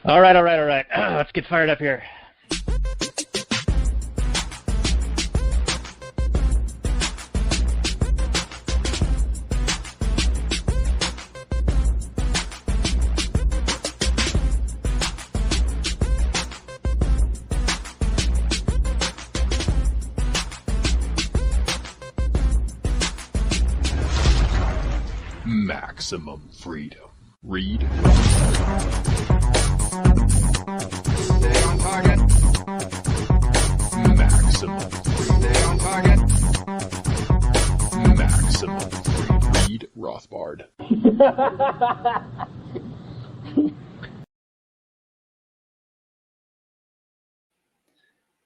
All right. Let's get fired up here. Maximum freedom. Read. Stay on target. Maximum freedom. Stay on target. Maximum freedom. Read Rothbard.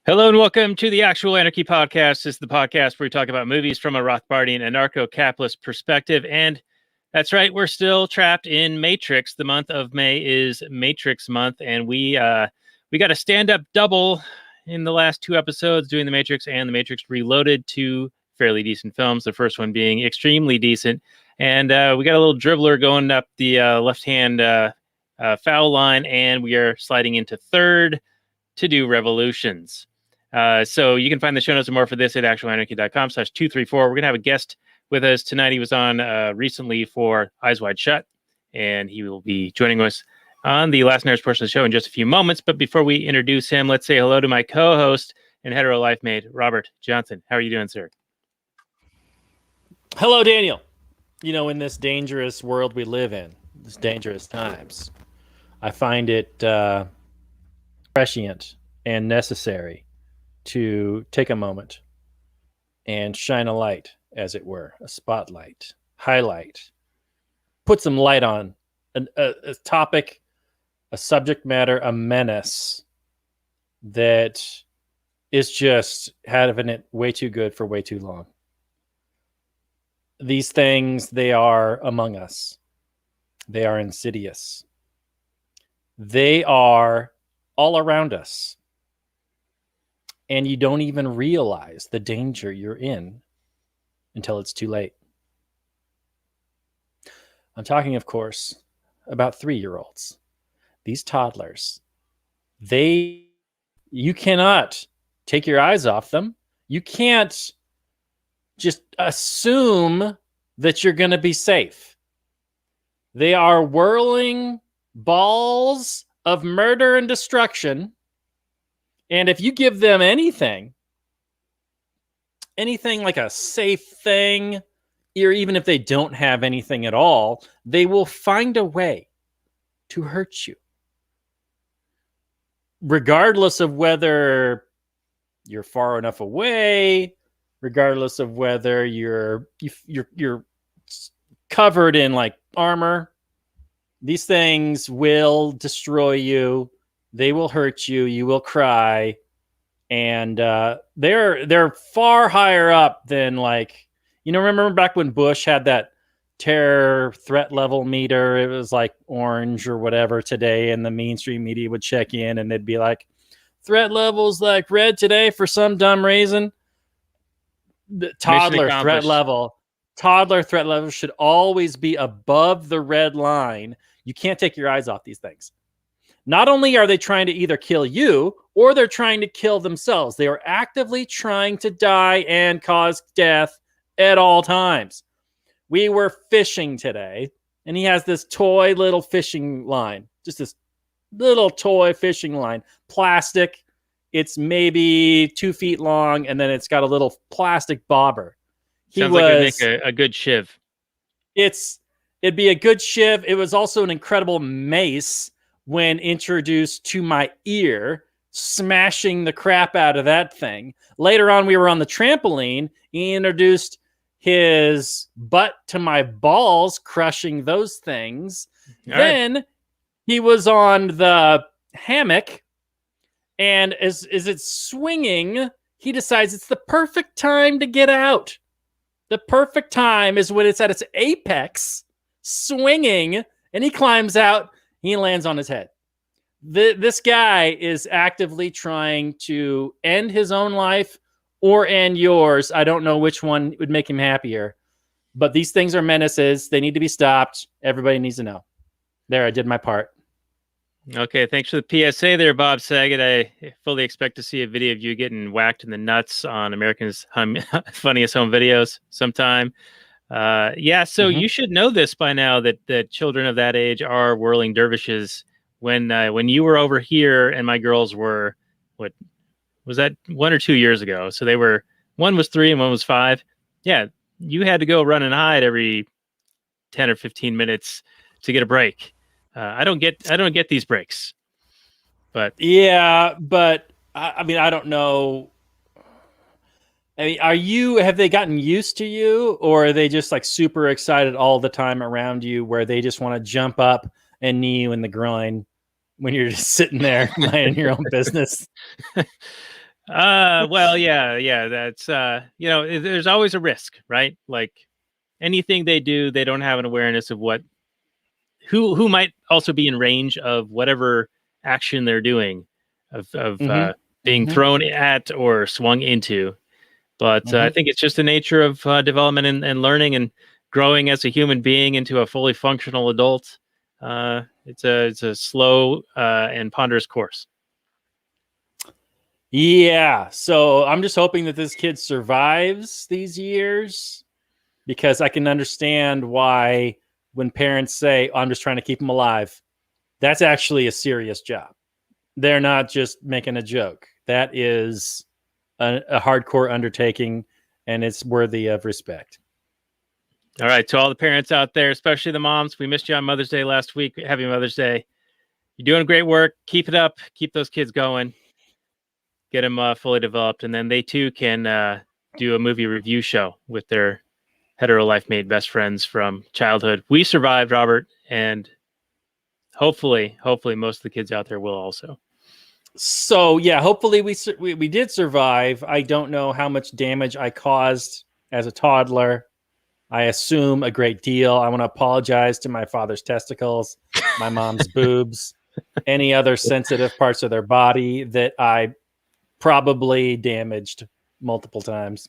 Hello and welcome to the Actual Anarchy Podcast. This is the podcast where we talk about movies from a Rothbardian Anarcho-Capitalist perspective. And that's right, we're still trapped in May-trix. The month of May is May-trix month, and we got a stand-up double in the last two episodes doing the May-trix and the May-trix Reloaded, two fairly decent films. The first one being extremely decent, and we got a little dribbler going up the left-hand foul line, and we are sliding into third to do Revolutions. So you can find the show notes and more for this at actualanarchy.com/234. We're going to have a guest with us tonight. He was on recently for Eyes Wide Shut, and he will be joining us on the last nerds portion of the show in just a few moments. But before we introduce him, let's say hello to my co-host and hetero life mate, Robert Johnson. How are you doing, sir? Hello, Daniel. You know, in this dangerous world we live in, these dangerous times, I find it prescient and necessary to take a moment and shine a light, as it were, a spotlight, highlight, put some light on a topic, a subject matter, a menace that is just having it way too good for way too long. These things, they are among us. They are insidious. They are all around us. And you don't even realize the danger you're in until it's too late. I'm talking, of course, about 3-year-olds. These toddlers, you cannot take your eyes off them. You can't just assume that you're going to be safe. They are whirling balls of murder and destruction. And if you give them anything like a safe thing, or even if they don't have anything at all, they will find a way to hurt you. Regardless of whether you're far enough away, regardless of whether you're covered in like armor, these things will destroy you. They will hurt you. You will cry. And they're far higher up than, like, remember back when Bush had that terror threat level meter? It was like orange or whatever today, and the mainstream media would check in and they'd be like, threat levels like red today for some dumb reason. The toddler threat level should always be above the red line. You can't take your eyes off these things. Not only are they trying to either kill you or they're trying to kill themselves. They are actively trying to die and cause death at all times. We were fishing today, and he has this toy little fishing line. Just this little toy fishing line. Plastic. It's maybe 2 feet long, and then it's got a little plastic bobber. Sounds like it'd make a good shiv. It'd be a good shiv. It was also an incredible mace when introduced to my ear, smashing the crap out of that thing. Later on, we were on the trampoline. He introduced his butt to my balls, crushing those things. Then he was on the hammock, and as it's swinging, he decides it's the perfect time to get out. The perfect time is when it's at its apex, swinging, and he climbs out. He lands on his head. This guy is actively trying to end his own life or end yours. I don't know which one would make him happier. But these things are menaces. They need to be stopped. Everybody needs to know. There, I did my part. Okay, thanks for the PSA there, Bob Saget. I fully expect to see a video of you getting whacked in the nuts on America's Funniest Home Videos sometime. Yeah, so Mhm. you should know this by now that children of that age are whirling dervishes. When you were over here and my girls were, what was that, 1 or 2 years ago? So they were, one was 3 and one was 5. Yeah, you had to go run and hide every 10 or 15 minutes to get a break. I don't get these breaks, but Yeah, but I mean, I don't know. I mean, have they gotten used to you, or are they just like super excited all the time around you where they just want to jump up and knee you in the groin when you're just sitting there minding your own business? well, yeah, that's there's always a risk, right? Like anything they do, they don't have an awareness of who might also be in range of whatever action they're doing, of being Mhm. thrown at or swung into. But I Mhm. think it's just the nature of development and learning and growing as a human being into a fully functional adult. It's a slow and ponderous course. Yeah. So I'm just hoping that this kid survives these years because I can understand why when parents say, "Oh, I'm just trying to keep him alive," that's actually a serious job. They're not just making a joke. That is a hardcore undertaking, and it's worthy of respect. All right, to all the parents out there, especially the moms, we missed you on Mother's Day last week. Happy Mother's Day. You're doing great work. Keep it up. Keep those kids going. Get them fully developed, and then they too can do a movie review show with their hetero life mate best friends from childhood. We survived, Robert, and hopefully most of the kids out there will also. So yeah, hopefully we did survive. I don't know how much damage I caused as a toddler. I assume a great deal. I want to apologize to my father's testicles, my mom's boobs, any other sensitive parts of their body that I probably damaged multiple times.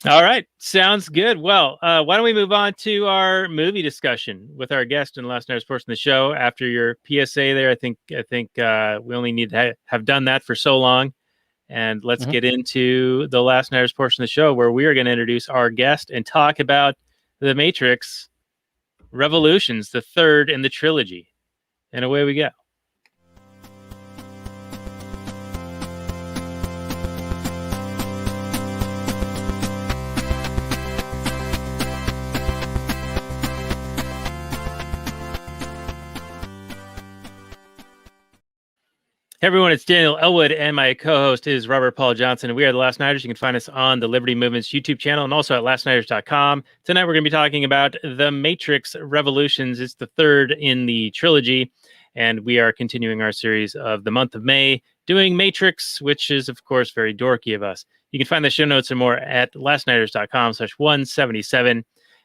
All right, sounds good. Well, why don't we move on to our movie discussion with our guest in the last night's portion of the show? After your PSA there, I think we only need to have done that for so long, and let's get into the last night's portion of the show where we are going to introduce our guest and talk about the Matrix Revolutions, the third in the trilogy, and away we go. Hey everyone, it's Daniel Elwood, and my co-host is Robert Paul Johnson. We are the Last Nighters. You can find us on the Liberty Movement's YouTube channel and also at lastnighters.com. Tonight we're going to be talking about The Matrix Revolutions. It's the third in the trilogy, and we are continuing our series of the month of May, doing Matrix, which is, of course, very dorky of us. You can find the show notes and more at lastnighters.com/177.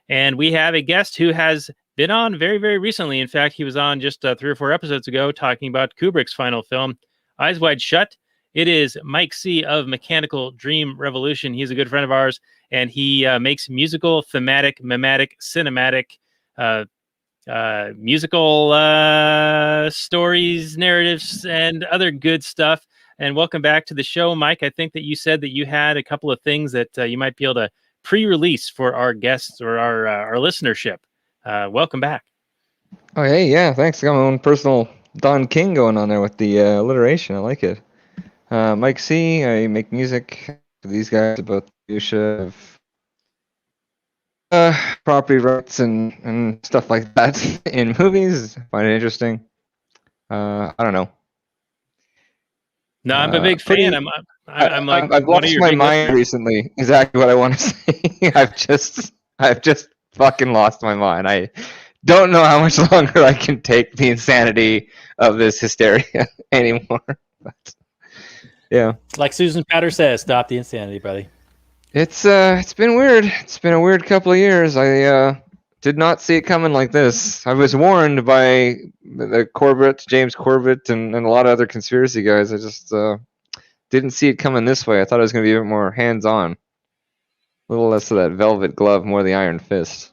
And we have a guest who has been on very, very recently. In fact, he was on just 3 or 4 episodes ago talking about Kubrick's final film, Eyes Wide Shut. It is Mike C. of Mechanical Dream Revolution. He's a good friend of ours, and he makes musical, thematic, mimetic, cinematic, musical stories, narratives, and other good stuff. And welcome back to the show, Mike. I think that you said that you had a couple of things that you might be able to pre-release for our guests or our listenership. Welcome back. Oh, hey, yeah, thanks. I got my own personal Don King going on there with the alliteration. I like it. Mike C. I make music for these guys about the issue of property rights and stuff like that in movies. I find it interesting. I don't know. No, I'm a big fan. I'm like, I've one of lost your my big mind listeners. recently. Exactly what I want to say. I've just fucking lost my mind. I don't know how much longer I can take the insanity of this hysteria anymore. But, yeah, Like Susan Patter says, stop the insanity, buddy. it's been weird. It's been a weird couple of years. I did not see it coming like this. I was warned by the James Corbett, and a lot of other conspiracy guys. I just didn't see it coming this way. I thought it was going to be a bit more hands-on, a little less of that velvet glove, more the iron fist.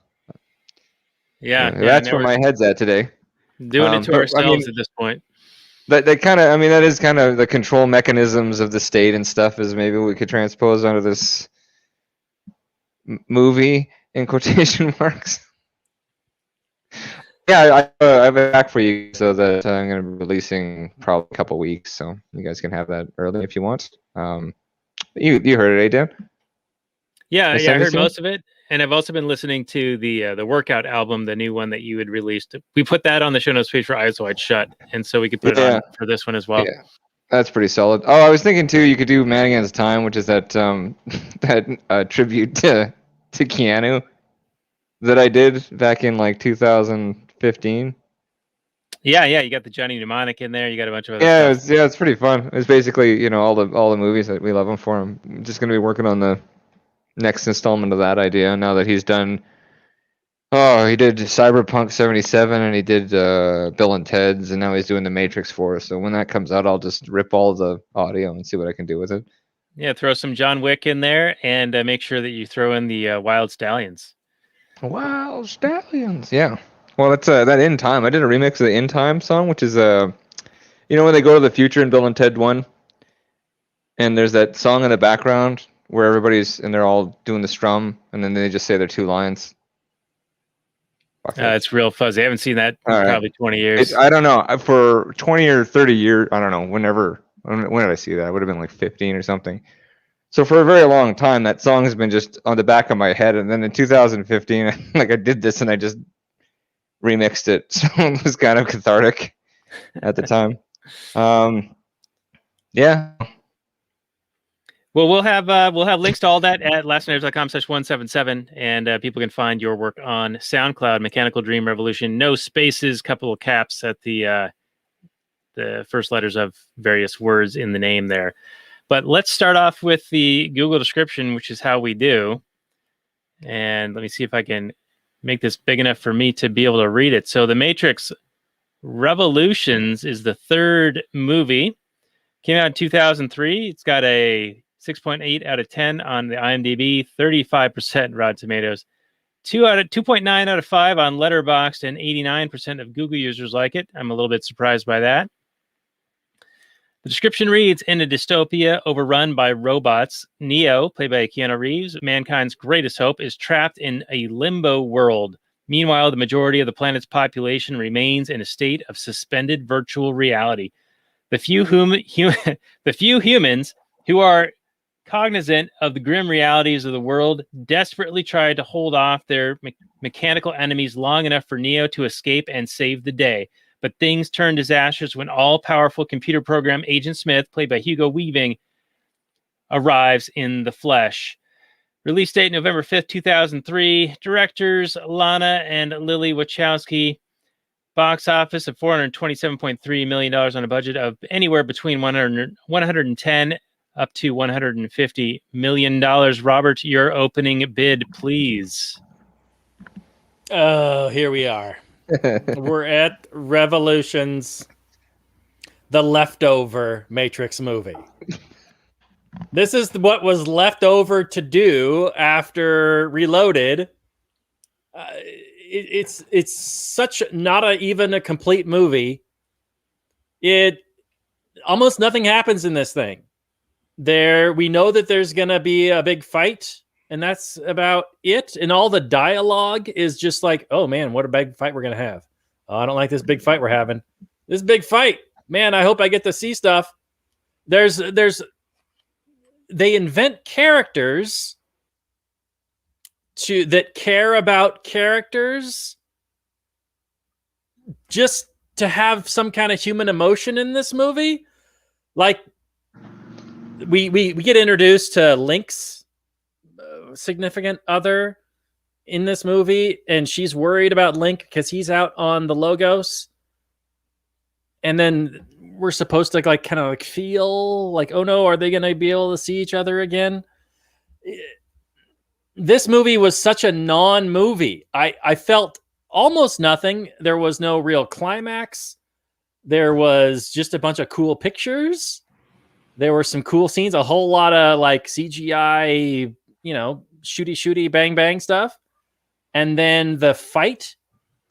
Yeah, That's where my head's at today. Doing it to But, ourselves at this point. that kind of, I mean, that is kind of the control mechanisms of the state and stuff. Is maybe we could transpose onto this movie in quotation marks. Yeah, I have it back for you, so that I'm going to be releasing probably a couple weeks, so you guys can have that early if you want. You heard it, eh, Dan? Yeah, I I sent it heard to you? most of it, and I've also been listening to the workout album, the new one that you had released. We put that on the show notes page for Eyes Wide Shut, and so we could put it on for this one as well. Yeah, that's pretty solid. Oh, I was thinking too, you could do Man Against Time, which is that that tribute to Keanu that I did back in like 2015. Yeah, you got the Johnny Mnemonic in there. You got a bunch of other Yeah, stuff. it's pretty fun. It's basically all the movies that we love him for. I'm just gonna be working on the next installment of that idea now that he's done. Oh, he did Cyberpunk 77 and he did Bill and Ted's, and now he's doing the Matrix for us. So when that comes out, I'll just rip all the audio and see what I can do with it. Yeah, throw some John Wick in there, and make sure that you throw in the Wild Stallions. Wild Stallions, yeah. Well, that's that In Time. I did a remix of the In Time song, which is when they go to the future in Bill and Ted 1, and there's that song in the background where everybody's and they're all doing the strum, and then they just say their two lines. It's real fuzzy. I haven't seen that in probably 20 years. I don't know. For 20 or 30 years, I don't know. When did I see that? It would have been like 15 or something. So for a very long time, that song has been just on the back of my head. And then in 2015, like I did this and I just remixed it. So it was kind of cathartic at the time. Yeah. Well, we'll have links to all that at lastnighters.com/177, and people can find your work on SoundCloud, Mechanical Dream Revolution. No spaces, couple of caps at the first letters of various words in the name there. But let's start off with the Google description, which is how we do. And let me see if I can make this big enough for me to be able to read it. So The May-trix Revolutions is the third movie. Came out in 2003. It's got a 6.8 out of 10 on the IMDb, 35% Rotten Tomatoes, 2.9 out of 5 on Letterboxd, and 89% of Google users like it. I'm a little bit surprised by that. The description reads, in a dystopia overrun by robots, Neo, played by Keanu Reeves, mankind's greatest hope, is trapped in a limbo world. Meanwhile, the majority of the planet's population remains in a state of suspended virtual reality. The few humans who are cognizant of the grim realities of the world desperately try to hold off their mechanical enemies long enough for Neo to escape and save the day. But things turn disastrous when all-powerful computer program Agent Smith, played by Hugo Weaving, arrives in the flesh. Release date November 5th, 2003. Directors Lana and Lily Wachowski. Box office of $427.3 million on a budget of anywhere between 110 up to $150 million. Robert, your opening bid, please. Oh, here we are. We're at Revolutions, the leftover Matrix movie. This is what was left over to do after Reloaded. It's such not even a complete movie. It almost nothing happens in this thing. We know that there's gonna be a big fight, and that's about it. And all the dialogue is just like, oh man, what a big fight we're gonna have. Oh, I don't like this big fight we're having. This big fight, man. I hope I get to see stuff. They invent characters that care about characters just to have some kind of human emotion in this movie. Like we get introduced to Link's significant other in this movie, and she's worried about Link because he's out on the Logos. And then we're supposed to kind of feel like, oh no, are they going to be able to see each other again? This movie was such a non-movie. I felt almost nothing. There was no real climax. There was just a bunch of cool pictures. There were some cool scenes, a whole lot of CGI, shooty, bang, bang stuff. And then the fight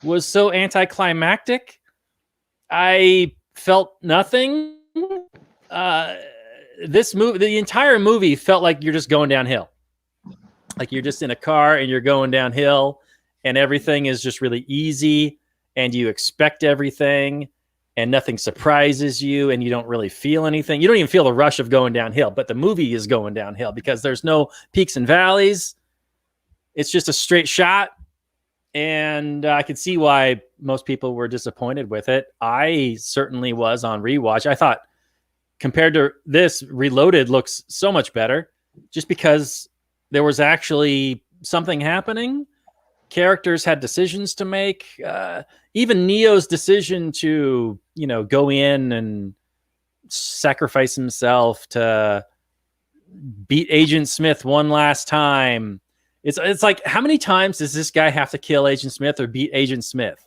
was so anticlimactic. I felt nothing. This movie, the entire movie felt like you're just going downhill. Like you're just in a car and you're going downhill and everything is just really easy and you expect everything and nothing surprises you and you don't really feel anything. You don't even feel the rush of going downhill, but the movie is going downhill because there's no peaks and valleys. It's just a straight shot. And I could see why most people were disappointed with it. I certainly was on rewatch. I thought compared to this, Reloaded looks so much better just because there was actually something happening. Characters had decisions to make. Even Neo's decision to, go in and sacrifice himself to beat Agent Smith one last time. It's like, how many times does this guy have to kill Agent Smith or beat Agent Smith?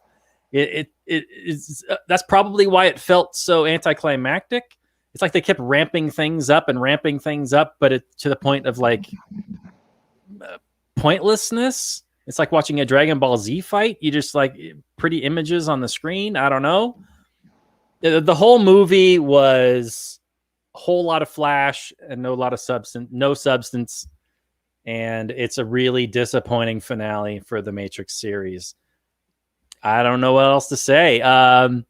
That's probably why it felt so anticlimactic. It's like they kept ramping things up, but to the point of like pointlessness. It's like watching a Dragon Ball Z fight. You just like pretty images on the screen. I don't know. The whole movie was a whole lot of flash and no substance. And it's a really disappointing finale for the Matrix series. I don't know what else to say. I'm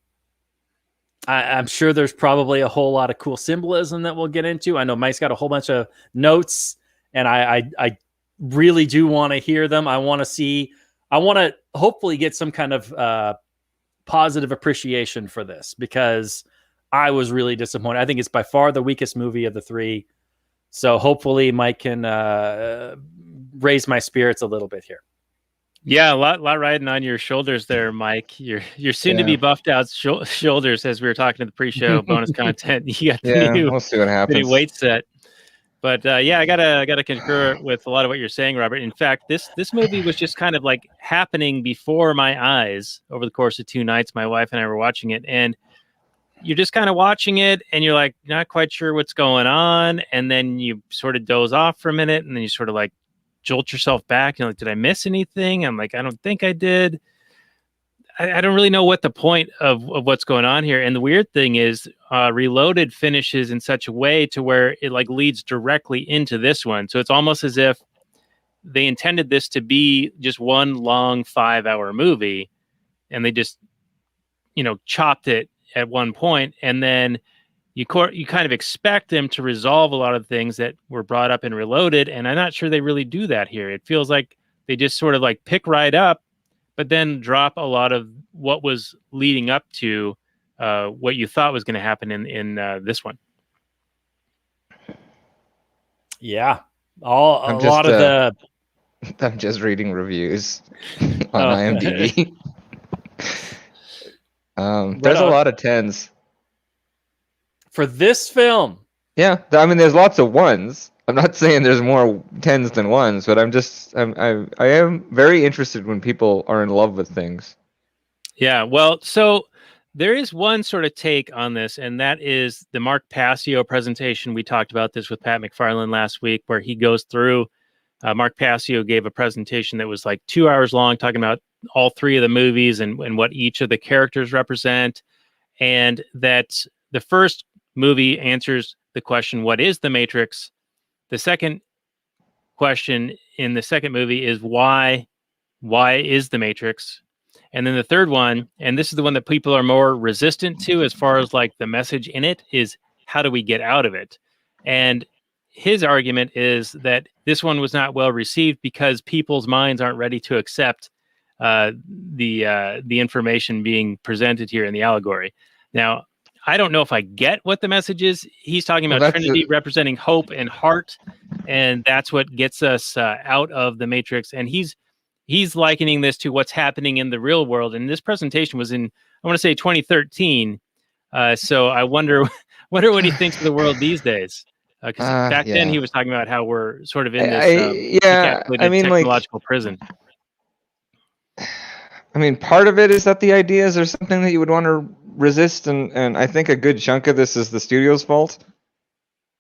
sure there's probably a whole lot of cool symbolism that we'll get into. I know Mike's got a whole bunch of notes, and I really do want to hear them. I want to hopefully get some kind of positive appreciation for this because I was really disappointed. I think it's by far the weakest movie of the three. So hopefully Mike can raise my spirits a little bit here. Yeah, a lot riding on your shoulders there, Mike. You're soon to be buffed out shoulders as we were talking to the pre-show bonus content. You got the new, we'll see what happens. new weight set. But I gotta concur with a lot of what you're saying, Robert. In fact, this movie was just kind of like happening before my eyes over the course of 2 nights. My wife and I were watching it, and you're just kind of watching it, and you're like not quite sure what's going on, and then you sort of doze off for a minute, and then you sort of like jolt yourself back. You're like, did I miss anything? I'm like, I don't think I did. I don't really know what the point of what's going on here. And the weird thing is Reloaded finishes in such a way to where it like leads directly into this one. So it's almost as if they intended this to be just one long 5-hour movie and they just, chopped it at one point. And then you kind of expect them to resolve a lot of things that were brought up in Reloaded. And I'm not sure they really do that here. It feels like they just sort of like pick right up, but then drop a lot of what was leading up to what you thought was going to happen in this one. Yeah. I'm just reading reviews on IMDb. There's a lot of 10s. For this film? Yeah. I mean, there's lots of 1s. I'm not saying there's more 10s than 1s, but I am very interested when people are in love with things. Yeah, well, so there is one sort of take on this, and that is the Mark Passio presentation. We talked about this with Pat McFarlane last week, where he goes through. Mark Passio gave a presentation that was like 2 hours long, talking about all 3 of the movies and what each of the characters represent, and that the first movie answers the question, what is the Matrix? The second question in the second movie is why is the Matrix? And then the third one, and this is the one that people are more resistant to as far as like the message in it, is how do we get out of it? And his argument is that this one was not well received because people's minds aren't ready to accept the information being presented here in the allegory. Now, I don't know if I get what the message is. He's talking about Trinity representing hope and heart, and that's what gets us out of the Matrix. And he's likening this to what's happening in the real world. And this presentation was in, I want to say 2013. So I wonder what he thinks of the world these days. Because back then he was talking about how we're sort of in this technological prison. I mean, part of it is that the ideas are something that you would want to resist, and I think a good chunk of this is the studio's fault.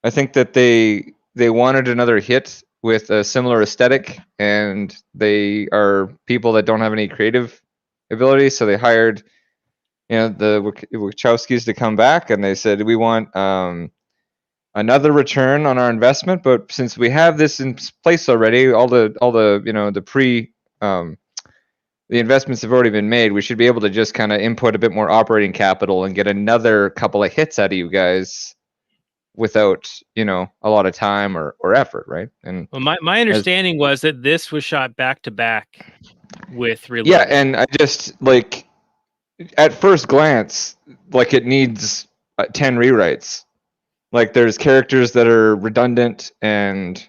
I think that they wanted another hit with a similar aesthetic, and they are people that don't have any creative ability, so they hired the Wachowskis to come back, and they said we want another return on our investment, but since we have this in place already, all the the investments have already been made, we should be able to just kind of input a bit more operating capital and get another couple of hits out of you guys without a lot of time or effort, right? And Well, my understanding was that this was shot back to back with Reloaded. yeah, and I just like at first glance, like it needs 10 rewrites. Like there's characters that are redundant and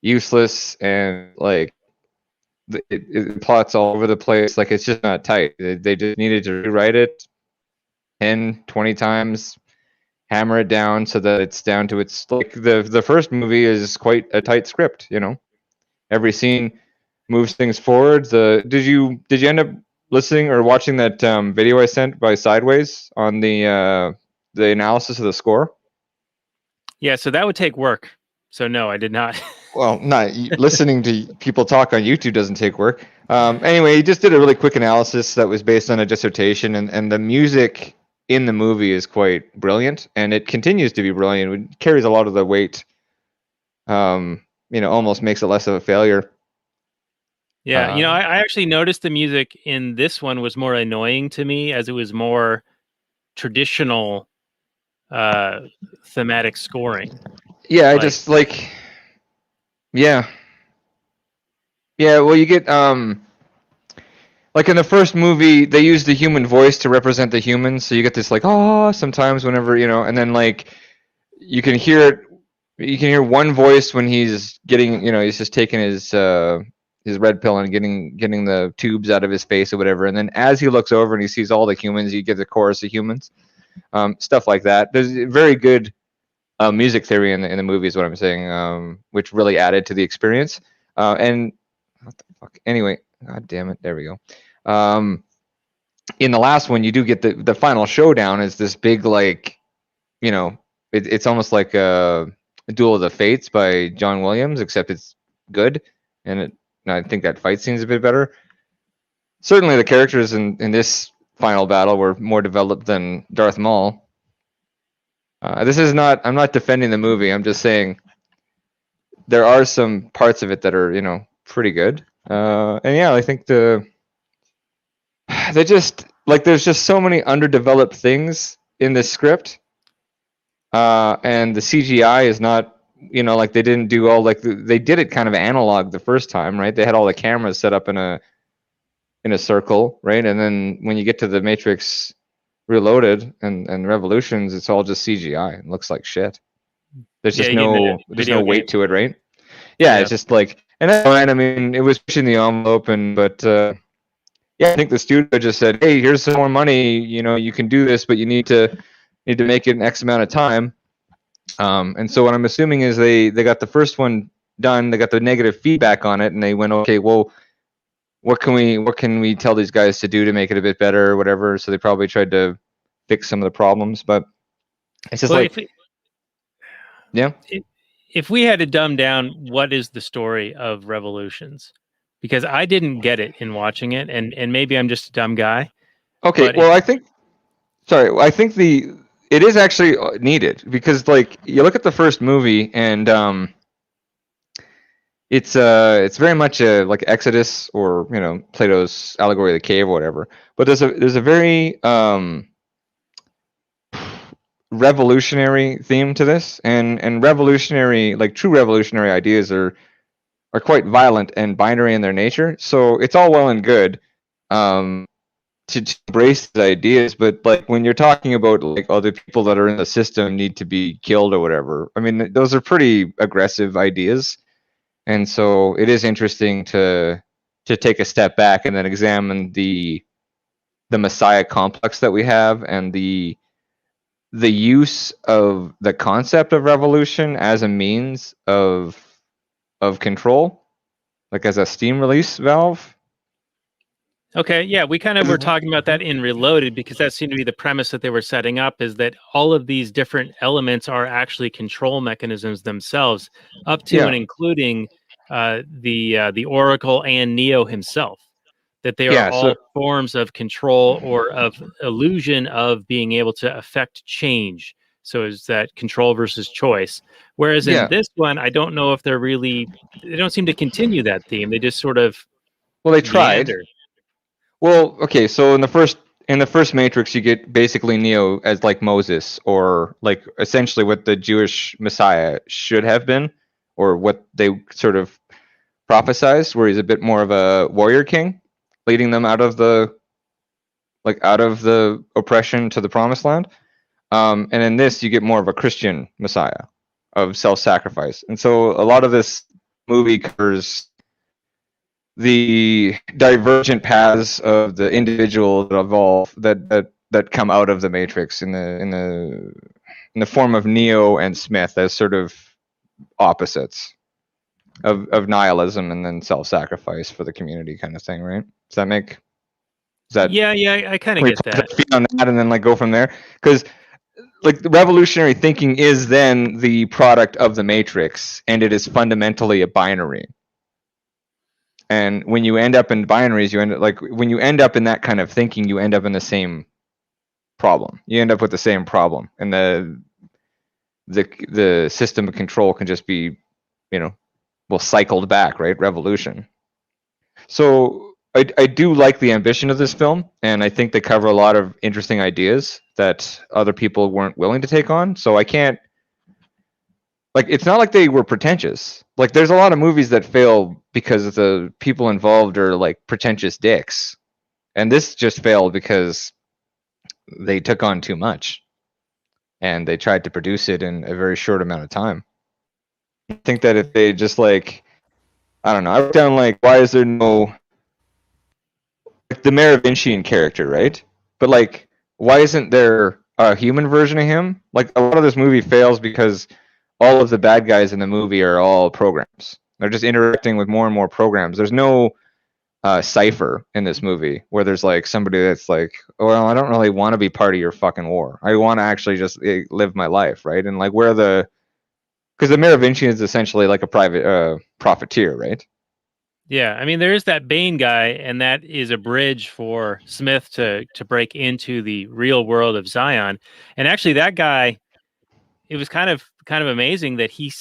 useless, and like it plots all over the place. Like it's just not tight. They just needed to rewrite it 10, 20 times, hammer it down so that it's down to its like the first movie is quite a tight script. Every scene moves things forward. Did you end up listening or watching that video I sent by Sideways on the analysis of the score? Yeah, so that would take work. So no, I did not. Well, not listening to people talk on YouTube doesn't take work. Anyway, he just did a really quick analysis that was based on a dissertation, and the music in the movie is quite brilliant, and it continues to be brilliant. It carries a lot of the weight. Almost makes it less of a failure. Yeah, I actually noticed the music in this one was more annoying to me, as it was more traditional thematic scoring. Yeah, I just like, yeah. Well, you get like in the first movie, they use the human voice to represent the humans, so you get this like sometimes whenever and then like you can hear one voice when he's getting he's just taking his red pill and getting the tubes out of his face or whatever, and then as he looks over and he sees all the humans, you get the chorus of humans, stuff like that. There's very good music theory in the movie is what I'm saying, which really added to the experience. And what the fuck? Anyway, god damn it, there we go. In the last one, you do get the final showdown is this big like, it's almost like a Duel of the Fates by John Williams, except it's good, and I think that fight scene's a bit better. Certainly, the characters in this final battle were more developed than Darth Maul. I'm not defending the movie. I'm just saying there are some parts of it that are, pretty good. And yeah, I think they just like there's just so many underdeveloped things in this script. And the CGI is not, like they didn't do all they did it kind of analog the first time, right? They had all the cameras set up in a circle, right? And then when you get to the Matrix Reloaded and Revolutions, it's all just CGI. It looks like shit. There's just no weight to it, right? Yeah, it's just like, and that's fine. I mean, it was pushing the envelope, but I think the studio just said, "Hey, here's some more money. You can do this, but you need to make it in X amount of time." And so what I'm assuming is they got the first one done. They got the negative feedback on it, and they went, "Okay, well, what can we tell these guys to do to make it a bit better or whatever?" So they probably tried to fix some of the problems, but it's just if we had to dumb down what is the story of Revolutions, because I didn't get it in watching it, and maybe I'm just a dumb guy. Okay, well, I think it is actually needed, because like you look at the first movie and it's very much like Exodus or Plato's allegory of the cave or whatever, but there's a very revolutionary theme to this, and revolutionary, like true revolutionary ideas are quite violent and binary in their nature. So it's all well and good to embrace the ideas, but like when you're talking about like other people that are in the system need to be killed or whatever, I mean those are pretty aggressive ideas. And so it is interesting to take a step back and then examine the Messiah complex that we have, and the use of the concept of revolution as a means of control, like as a steam release valve. Okay, yeah, we kind of were talking about that in Reloaded, because that seemed to be the premise that they were setting up, is that all of these different elements are actually control mechanisms themselves, up to and including the Oracle and Neo himself. that they are Yeah, all forms of control or of illusion of being able to affect change. So is that control versus choice? Whereas in Yeah. this one, I don't know if they don't seem to continue that theme. They just sort of Well, they tried. meander. Well, okay, so in the first Matrix, you get basically Neo as like Moses, or like essentially what the Jewish Messiah should have been, or what they sort of prophesized, where he's a bit more of a warrior king, leading them out of the oppression to the promised land. And in this, you get more of a Christian Messiah of self-sacrifice, and so a lot of this movie covers the divergent paths of the individual that evolve that come out of the Matrix in the form of Neo and Smith as sort of opposites of nihilism and then self-sacrifice for the community kind of thing, right? Is that Yeah, I kind of we get put that. our feet on that and then like go from there? Because like the revolutionary thinking is then the product of the Matrix, and it is fundamentally a binary. And when you end up in binaries, when you end up in that kind of thinking, you end up in the same problem. You end up with the same problem, and the system of control can just be, cycled back, right? Revolution. So I do like the ambition of this film, and I think they cover a lot of interesting ideas that other people weren't willing to take on. So I can't. Like, it's not like they were pretentious. Like, there's a lot of movies that fail because the people involved are like pretentious dicks, and this just failed because they took on too much, and they tried to produce it in a very short amount of time. I think that if they just I don't know, I wrote down why is there no the Merovingian character, right? But why isn't there a human version of him? Like, a lot of this movie fails because all of the bad guys in the movie are all programs. They're just interacting with more and more programs. There's no cipher in this movie where there's somebody that's well, I don't really want to be part of your fucking war. I want to actually just live my life, right? And because the Merovingian is essentially like a private profiteer, right? Yeah, I mean, there is that Bane guy, and that is a bridge for Smith to break into the real world of Zion. And actually, that guy, it was kind of amazing that he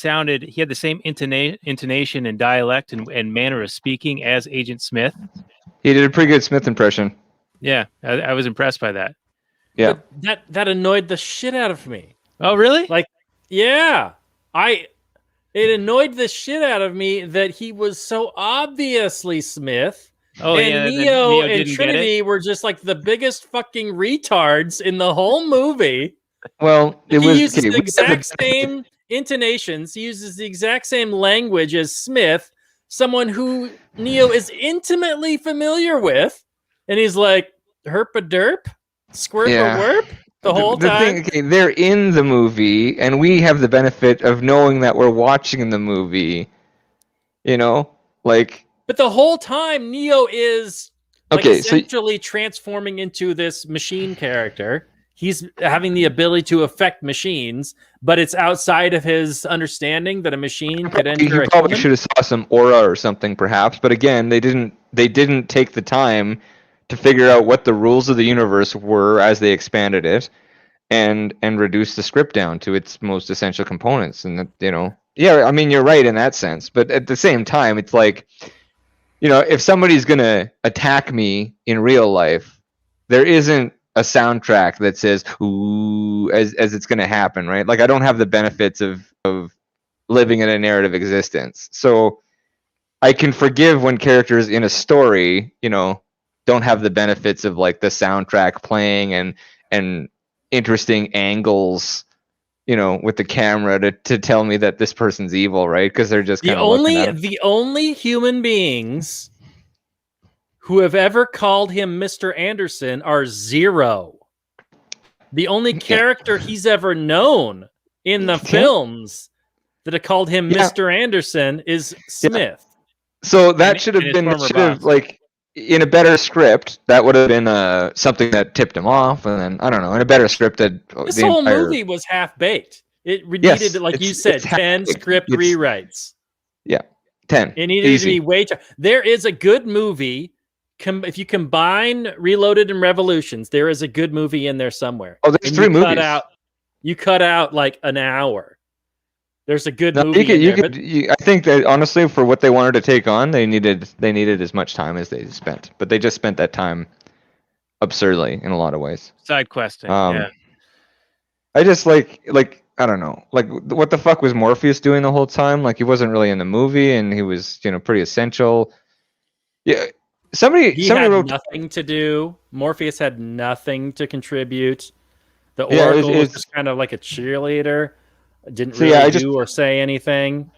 had the same intonation and dialect and manner of speaking as Agent Smith. He did a pretty good Smith impression. Yeah, I was impressed by that. Yeah. But that annoyed the shit out of me. Oh, really? Yeah. It annoyed the shit out of me that he was so obviously Smith. Oh, and yeah, Neo and didn't Trinity were just the biggest fucking retards in the whole movie. Well, He uses the exact same intonations. He uses the exact same language as Smith, someone who Neo is intimately familiar with. And he's like, herp a derp, squirt a werp the whole time. They're in the movie, and we have the benefit of knowing that we're watching the movie. But the whole time, Neo is essentially transforming into this machine character. He's having the ability to affect machines, but it's outside of his understanding that a machine could enter. He probably should have saw some aura or something, perhaps. But again, they didn't take the time to figure out what the rules of the universe were as they expanded it, and reduce the script down to its most essential components. And yeah, I mean, you're right in that sense. But at the same time, it's if somebody's gonna attack me in real life, there isn't a soundtrack that says "ooh" as it's going to happen, right? I don't have the benefits of living in a narrative existence, so I can forgive when characters in a story, don't have the benefits of the soundtrack playing and interesting angles, with the camera to tell me that this person's evil, right? Because they're just the only human beings who have ever called him Mr. Anderson are Zero. The only character he's ever known in the films that have called him Mr. Anderson is Smith. So that should have been in a better script. That would have been something that tipped him off, and then I don't know, in a better script that this whole movie was half baked. It needed, you said, 10 script rewrites. Yeah, 10. It needed to be way. There is a good movie if you combine Reloaded and Revolutions, there is a good movie in there somewhere. Oh, there's And 3 you movies. You cut out like an hour. There's a good No, movie in there. But I think that honestly, for what they wanted to take on, they needed as much time as they spent. But they just spent that time absurdly in a lot of ways. Side questing. Um, Yeah. I just like I don't know, like what the fuck was Morpheus doing the whole time? Like he wasn't really in the movie, and he was pretty essential. Yeah, somebody had wrote nothing to do. Morpheus had nothing to contribute. The Yeah, Oracle was it's- just kind of like a cheerleader. Didn't So, really yeah, I just- do or say anything.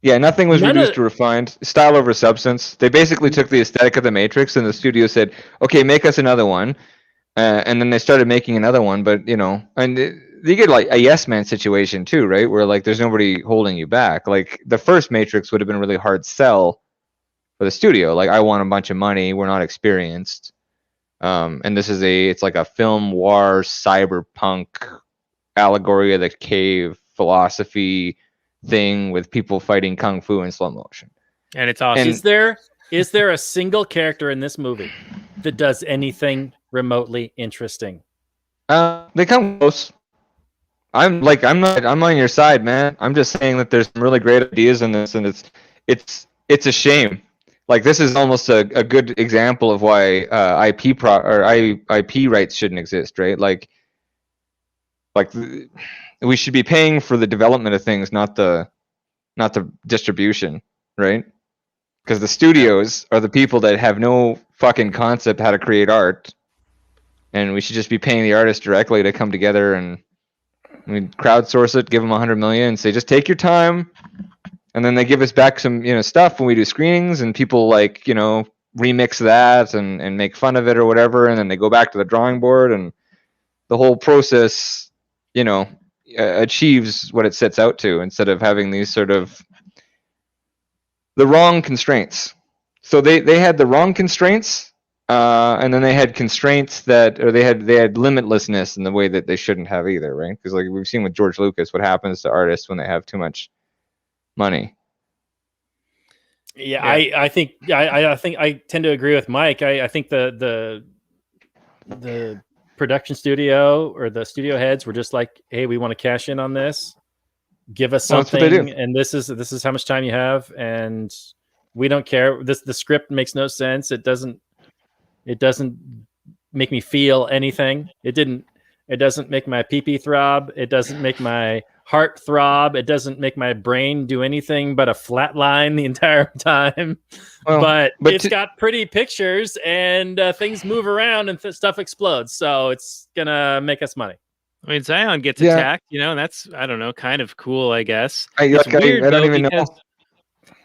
Yeah, nothing was None reduced of- to refined. Style over substance. They basically took the aesthetic of the Matrix, and the studio said, "Okay, make us another one." And then they started making another one, but and you get like a yes man situation too, right? Where like there's nobody holding you back. Like the first Matrix would have been a really hard sell for the studio. Like I want a bunch of money. We're not experienced. And this is it's like a film noir cyberpunk allegory of the cave philosophy thing with people fighting kung fu in slow motion. And it's awesome. And- Is there a single character in this movie that does anything remotely interesting? They come close. I'm on your side, man. I'm just saying that there's some really great ideas in this, and it's a shame. Like this is almost a good example of why IP rights shouldn't exist, right? Like we should be paying for the development of things, not the distribution, right? Because the studios are the people that have no fucking concept how to create art, and we should just be paying the artists directly to come together and crowdsource it, give them $100 million, and say just take your time, and then they give us back some stuff when we do screenings, and people remix that and make fun of it or whatever, and then they go back to the drawing board, and the whole process achieves what it sets out to, instead of having these sort of the wrong constraints. So they had the wrong constraints, and then they had constraints they had limitlessness in the way that they shouldn't have either, right? Because like we've seen with George Lucas, what happens to artists when they have too much money. Yeah. I think I tend to agree with Mike. I think the production studio or the studio heads were just like, hey, we want to cash in on this. Give us Well, that's what they something, do. and this is how much time you have, and we don't care. The script makes no sense. It doesn't make me feel anything. It doesn't make my pee-pee throb. It doesn't make my heart throb. It doesn't make my brain do anything but a flat line the entire time. Well, but it's to- got pretty pictures, and things move around, and stuff explodes. So it's gonna make us money. I mean, Zion gets Yeah. attacked, and that's, I don't know, kind of cool, I guess. I It's don't though, even know. because-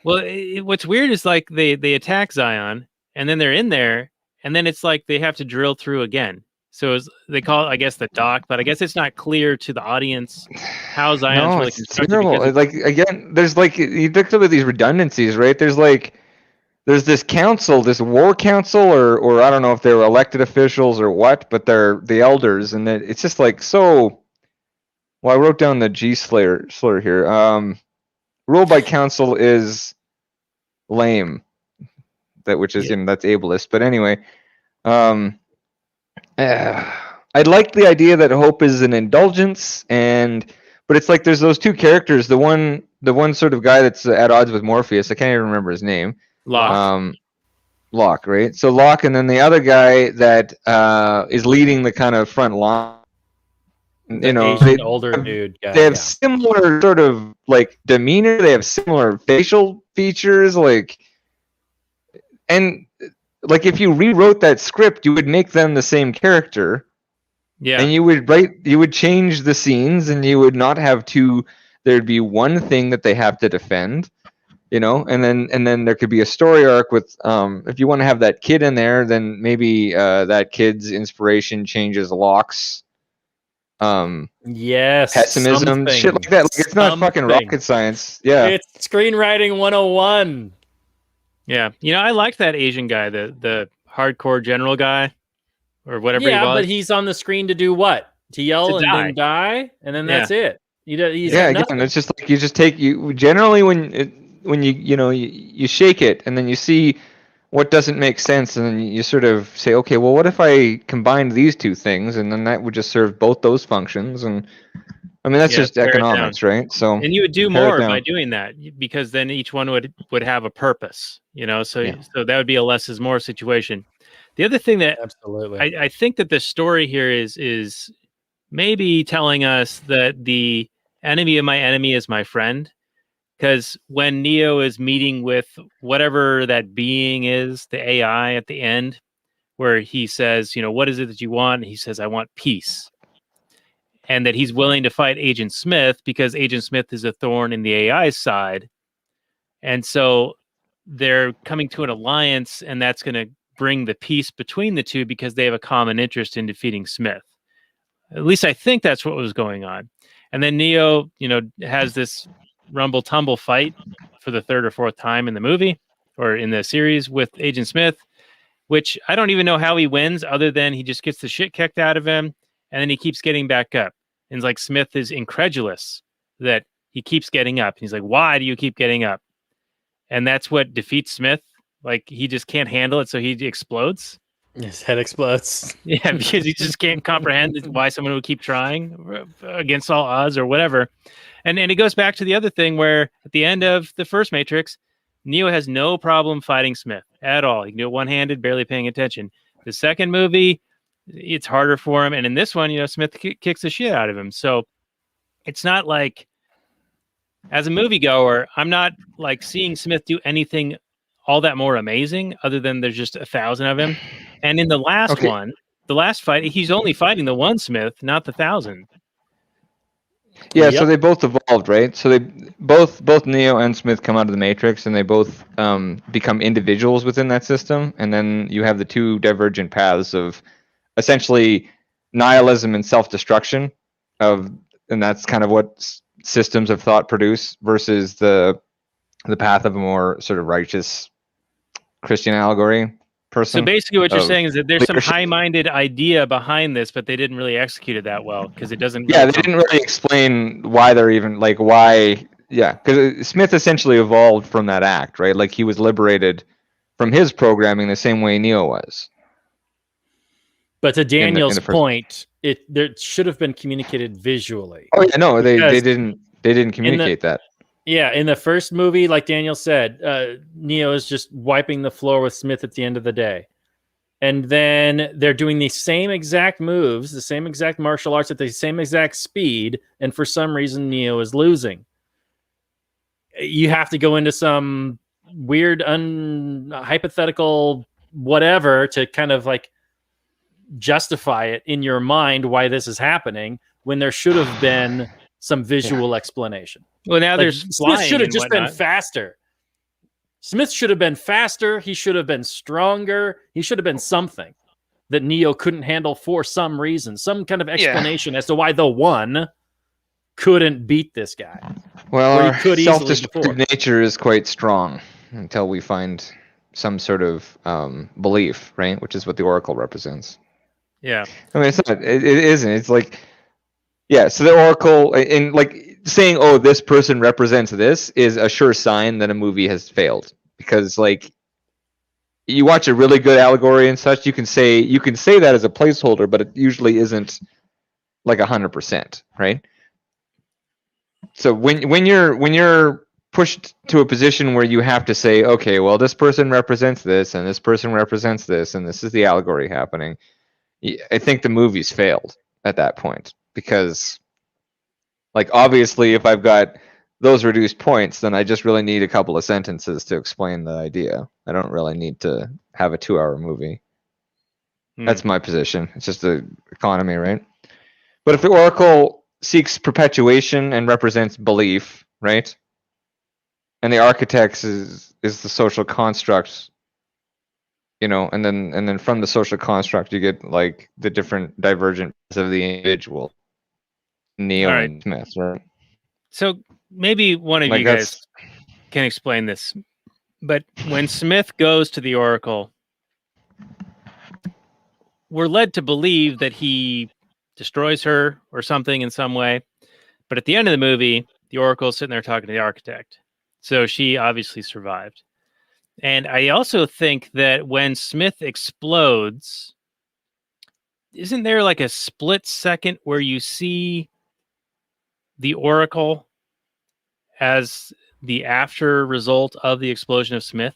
Well, what's weird is like they attack Zion, and then they're in there, and then it's like they have to drill through again. So they call it, I guess, the dock, but I guess it's not clear to the audience how Zion's No, really it's constructed. terrible. because Like again, there's like you looked at these redundancies, right? There's this council, this war council, or I don't know if they were elected officials or what, but they're the elders, and it's just like so. Well, I wrote down the G slur here. Rule by council is lame. Which is that's ableist. But anyway, I like the idea that hope is an indulgence, but it's like there's those two characters. The one sort of guy that's at odds with Morpheus. I can't even remember his name. Locke. Locke, right? So Locke, and then the other guy that is leading the kind of front line. Asian older dude guy. They have similar sort of like demeanor. They have similar facial features, and like if you rewrote that script, you would make them the same character. Yeah. And you would change the scenes, and you would not have two. There'd be one thing that they have to defend, and then there could be a story arc with if you want to have that kid in there, then maybe that kid's inspiration changes Locke's yes, pessimism, something. shit like that. Like it's not fucking Something. rocket science. Yeah. It's screenwriting 101. Yeah. I liked that Asian guy, the hardcore general guy, or whatever he Yeah, was. but he's on the screen to do what? To yell To and die. then die, and then that's it. He's Yeah, got nothing. again, it's just like you just take generally when you shake it, and then you see what doesn't make sense, and then you sort of say, okay, well, what if I combined these two things, and then that would just serve both those functions, and I mean that's Yeah, just pare it down. economics, right? So And you would do pare it more by down. doing that because then each one would have a purpose, you know. So Yeah. so that would be a less is more situation. The other thing that Absolutely. I think that the story here is maybe telling us that the enemy of my enemy is my friend. Because when Neo is meeting with whatever that being is, the AI at the end, where he says, you know, what is it that you want? And he says, I want peace. And that he's willing to fight Agent Smith because Agent Smith is a thorn in the AI's side. And so they're coming to an alliance, and that's going to bring the peace between the two because they have a common interest in defeating Smith. At least I think that's what was going on. And then Neo, you know, has this rumble tumble fight for the third or fourth time in the movie or in the series with Agent Smith, which I don't even know how he wins other than he just gets the shit kicked out of him and then he keeps getting back up. And it's like Smith is incredulous that he keeps getting up. He's like, why do you keep getting up? And that's what defeats Smith. Like he just can't handle it, so he explodes. His head explodes. Yeah, because he just can't comprehend why someone would keep trying against all odds or whatever. And it goes back to the other thing where at the end of the first Matrix, Neo has no problem fighting Smith at all. He can do it one-handed, barely paying attention. The second movie, it's harder for him. And in this one, you know, Smith kicks the shit out of him. So it's not like, as a moviegoer, I'm not like seeing Smith do anything all that more amazing other than there's just 1,000 of him. And in the last one, the last fight, he's only fighting the one Smith, not the 1,000. Yeah, Yep. so they both evolved, right? So they both Neo and Smith come out of the Matrix, and they both become individuals within that system. And then you have the two divergent paths of essentially nihilism and self-destruction, and that's kind of what systems of thought produce versus the path of a more sort of righteous Christian allegory person. So basically what you're of saying is that there's some leadership. high-minded idea behind this, but they didn't really execute it that well because it doesn't. Yeah, they didn't really explain why they're even like why. Yeah, because Smith essentially evolved from that act, right? Like he was liberated from his programming the same way Neo was. But to in the Daniel's first- point, there should have been communicated visually. Oh yeah, no, they Because didn't communicate that. Yeah, in the first movie, like Daniel said, Neo is just wiping the floor with Smith at the end of the day. And then they're doing the same exact moves, the same exact martial arts at the same exact speed, and for some reason Neo is losing. You have to go into some weird, hypothetical whatever to kind of like justify it in your mind why this is happening when there should have been some visual explanation. Well, now Like, there's Smith flying should have and just been whatnot. faster. Smith should have been faster. He should have been stronger. He should have been something that Neo couldn't handle for some reason, some kind of explanation as to why the one couldn't beat this guy. Well, Or he our could easily self-destructive before. nature is quite strong until we find some sort of belief, right? Which is what the Oracle represents. Yeah. I mean, it's not. It isn't. It's like, yeah. So the Oracle, and like saying, "Oh, this person represents this," is a sure sign that a movie has failed. Because like, you watch a really good allegory and such, you can say that as a placeholder, but it usually isn't like 100%, right? So when you're pushed to a position where you have to say, okay, well, this person represents this, and this person represents this, and this is the allegory happening. I think the movie's failed at that point because, like, obviously, if I've got those reduced points, then I just really need a couple of sentences to explain the idea. I don't really need to have a 2-hour movie. That's my position. It's just the economy, right? But if the Oracle seeks perpetuation and represents belief, right? And the Architects is the social construct, you know, and then from the social construct you get like the different divergent of the individual, Neo All right. and Smith, right? So maybe one of Like you guys can explain this. But when Smith goes to the Oracle, we're led to believe that he destroys her or something in some way. But at the end of the movie, the Oracle's sitting there talking to the Architect. So she obviously survived. And I also think that when Smith explodes, isn't there like a split second where you see the Oracle as the after result of the explosion of Smith?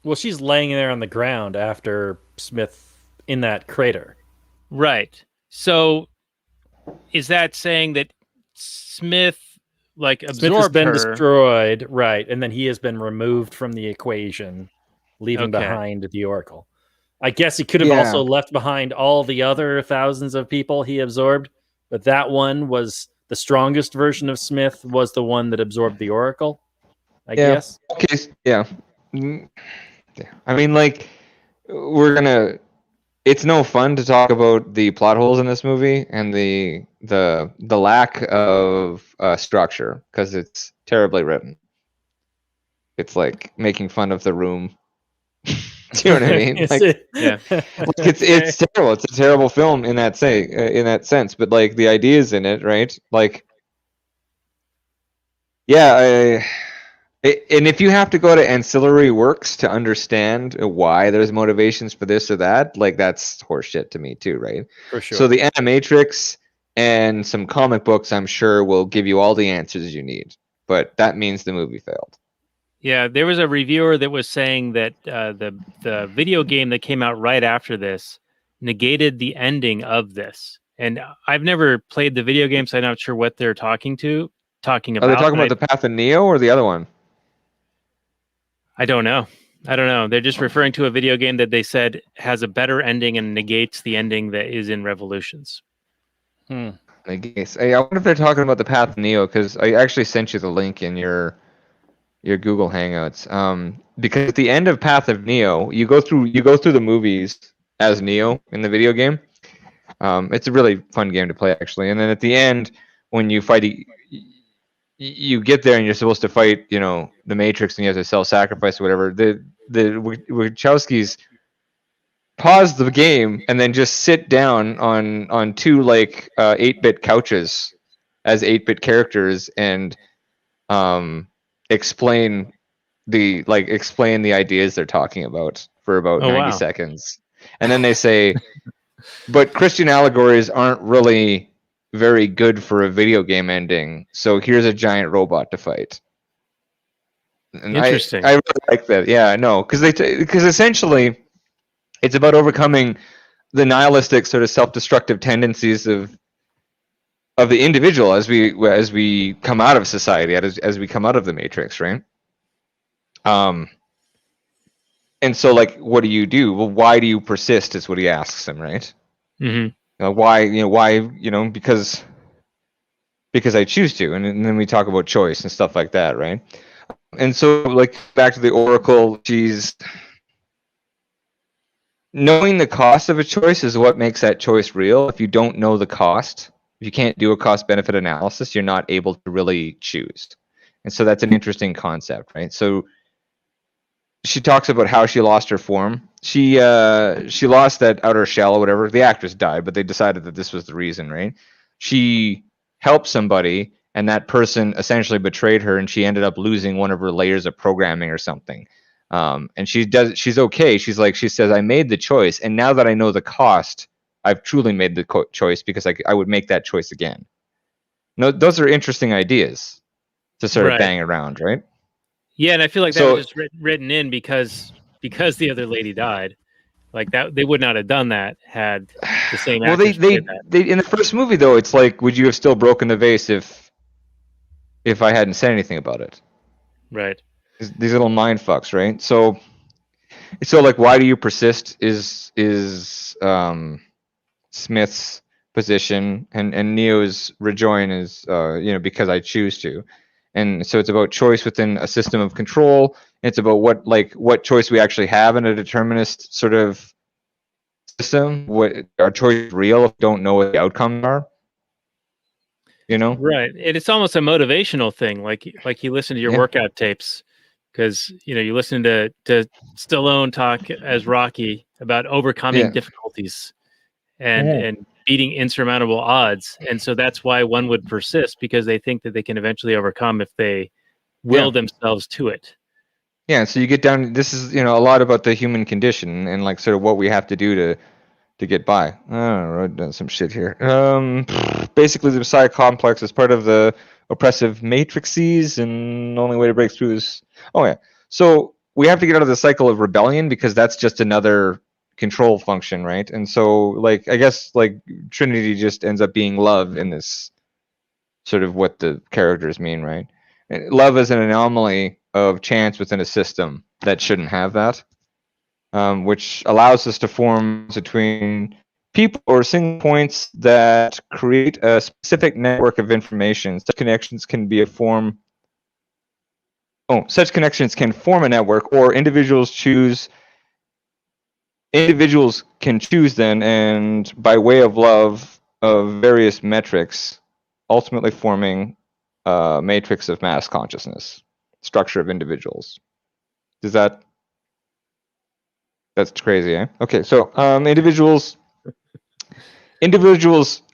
Well, she's laying there on the ground after Smith in that crater. Right. So is that saying that Smith like Smith has absorbed been her? destroyed, right, and then he has been removed from the equation, leaving Okay. behind the Oracle. I guess he could have Yeah. also left behind all the other thousands of people he absorbed, but that one was the strongest version of Smith, was the one that absorbed the Oracle, I Yeah. guess. Okay. Yeah. Mm, yeah. I mean, like, it's no fun to talk about the plot holes in this movie and the lack of structure because it's terribly written. It's like making fun of The Room. Do you know what I mean? Yeah. It's terrible. It's a terrible film in that sense. But like the ideas in it, right? Like, yeah. And if you have to go to ancillary works to understand why there's motivations for this or that, like that's horseshit to me too, right? For sure. So the Animatrix and some comic books, I'm sure, will give you all the answers you need. But that means the movie failed. Yeah, there was a reviewer that was saying that the video game that came out right after this negated the ending of this. And I've never played the video game, so I'm not sure what they're talking about. Are they talking about the Path of Neo or the other one? I don't know. They're just referring to a video game that they said has a better ending and negates the ending that is in Revolutions. I guess. Hey, I wonder if they're talking about the Path of Neo because I actually sent you the link in your Google Hangouts. Because at the end of Path of Neo, you go through the movies as Neo in the video game. It's a really fun game to play actually. And then at the end, when you fight, you get there and you're supposed to fight, the May-trix, and you have to self-sacrifice or whatever. The Wachowskis pause the game and then just sit down on two like 8-bit couches as 8-bit characters and explain the ideas they're talking about for about 90 seconds. And then they say, but Christian allegories aren't really very good for a video game ending, so here's a giant robot to fight. And Interesting. I really like that. Yeah, no, because essentially it's about overcoming the nihilistic sort of self-destructive tendencies of the individual as we come out of society, as we come out of the Matrix, right? And so, like, what do? Well, why do you persist? Is what he asks him, right? Mm-hmm. Why? Because I choose to, and then we talk about choice and stuff like that, right? And so, like, back to the Oracle, she's knowing the cost of a choice is what makes that choice real. If you don't know the cost, if you can't do a cost-benefit analysis, you're not able to really choose. And so that's an interesting concept, right? So she talks about how she lost her form. She lost that outer shell or whatever. The actress died, but they decided that this was the reason, right? She helped somebody, and that person essentially betrayed her, and she ended up losing one of her layers of programming or something. And she's okay. She says, I made the choice, and now that I know the cost, I've truly made the choice because I would make that choice again. No, those are interesting ideas to sort of bang around, right? Yeah, and I feel like that was just written in because the other lady died. Like that, they would not have done that had the same. Well, they in the first movie though, it's like, would you have still broken the vase if I hadn't said anything about it? Right. These little mind fucks, right? So like, why do you persist? Is Smith's position, and Neo's rejoin is because I choose to. And so it's about choice within a system of control. It's about what choice we actually have in a determinist sort of system. What our choice is real if we don't know what the outcomes are. Right. And it's almost a motivational thing. Like you listen to your workout tapes because you listen to Stallone talk as Rocky about overcoming difficulties and beating insurmountable odds. And so that's why one would persist, because they think that they can eventually overcome if they will themselves to it. Yeah, so you get down. This is a lot about the human condition and like sort of what we have to do to get by. I don't know, I wrote down some shit here. Basically, the Messiah complex is part of the oppressive matrices, and the only way to break through is So we have to get out of the cycle of rebellion because that's just another control function, right? And so, like, I guess like Trinity just ends up being love in this sort of what the characters mean, right? And love is an anomaly of chance within a system that shouldn't have that. Which allows us to form between people or single points that create a specific network of information. Such connections can form a network, or individuals can choose then, and by way of love of various metrics, ultimately forming a matrix of mass consciousness, structure of individuals. That's crazy, eh? Okay, so individuals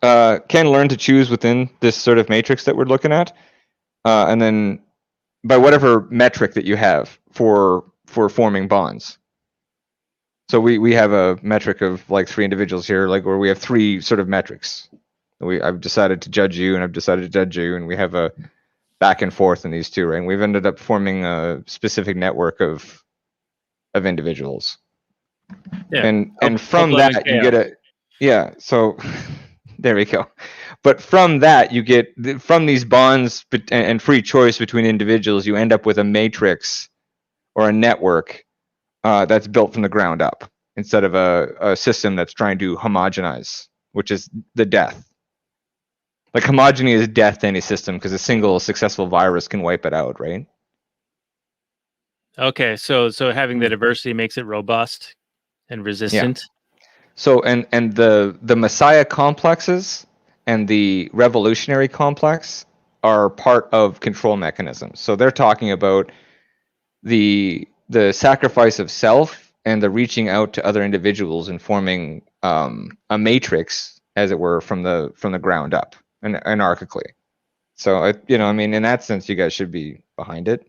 can learn to choose within this sort of matrix that we're looking at, and then by whatever metric that you have for forming bonds. So we have a metric of like 3 individuals here, like where we have 3 sort of metrics. I've decided to judge you, and I've decided to judge you, and we have a back and forth in these two, right? And we've ended up forming a specific network of individuals. Yeah. And from that you get so there we go. But from that you get from these bonds and free choice between individuals, you end up with a matrix or a network that's built from the ground up instead of a system that's trying to homogenize, which is the death. Like homogeny is death to any system because a single successful virus can wipe it out, right? Okay, so having the diversity makes it robust and resistant. Yeah. So and the Messiah complexes and the revolutionary complex are part of control mechanisms. So they're talking about the sacrifice of self and the reaching out to other individuals and forming a matrix, as it were, from the ground up and anarchically. So I mean, in that sense, you guys should be behind it.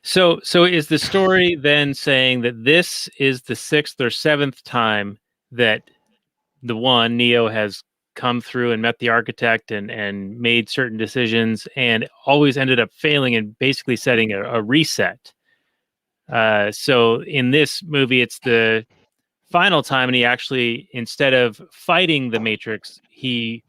So is the story then saying that this is the 6th or 7th time that the one, Neo, has come through and met the architect and made certain decisions and always ended up failing and basically setting a reset? So in this movie, it's the final time, and he actually, instead of fighting the Matrix, he,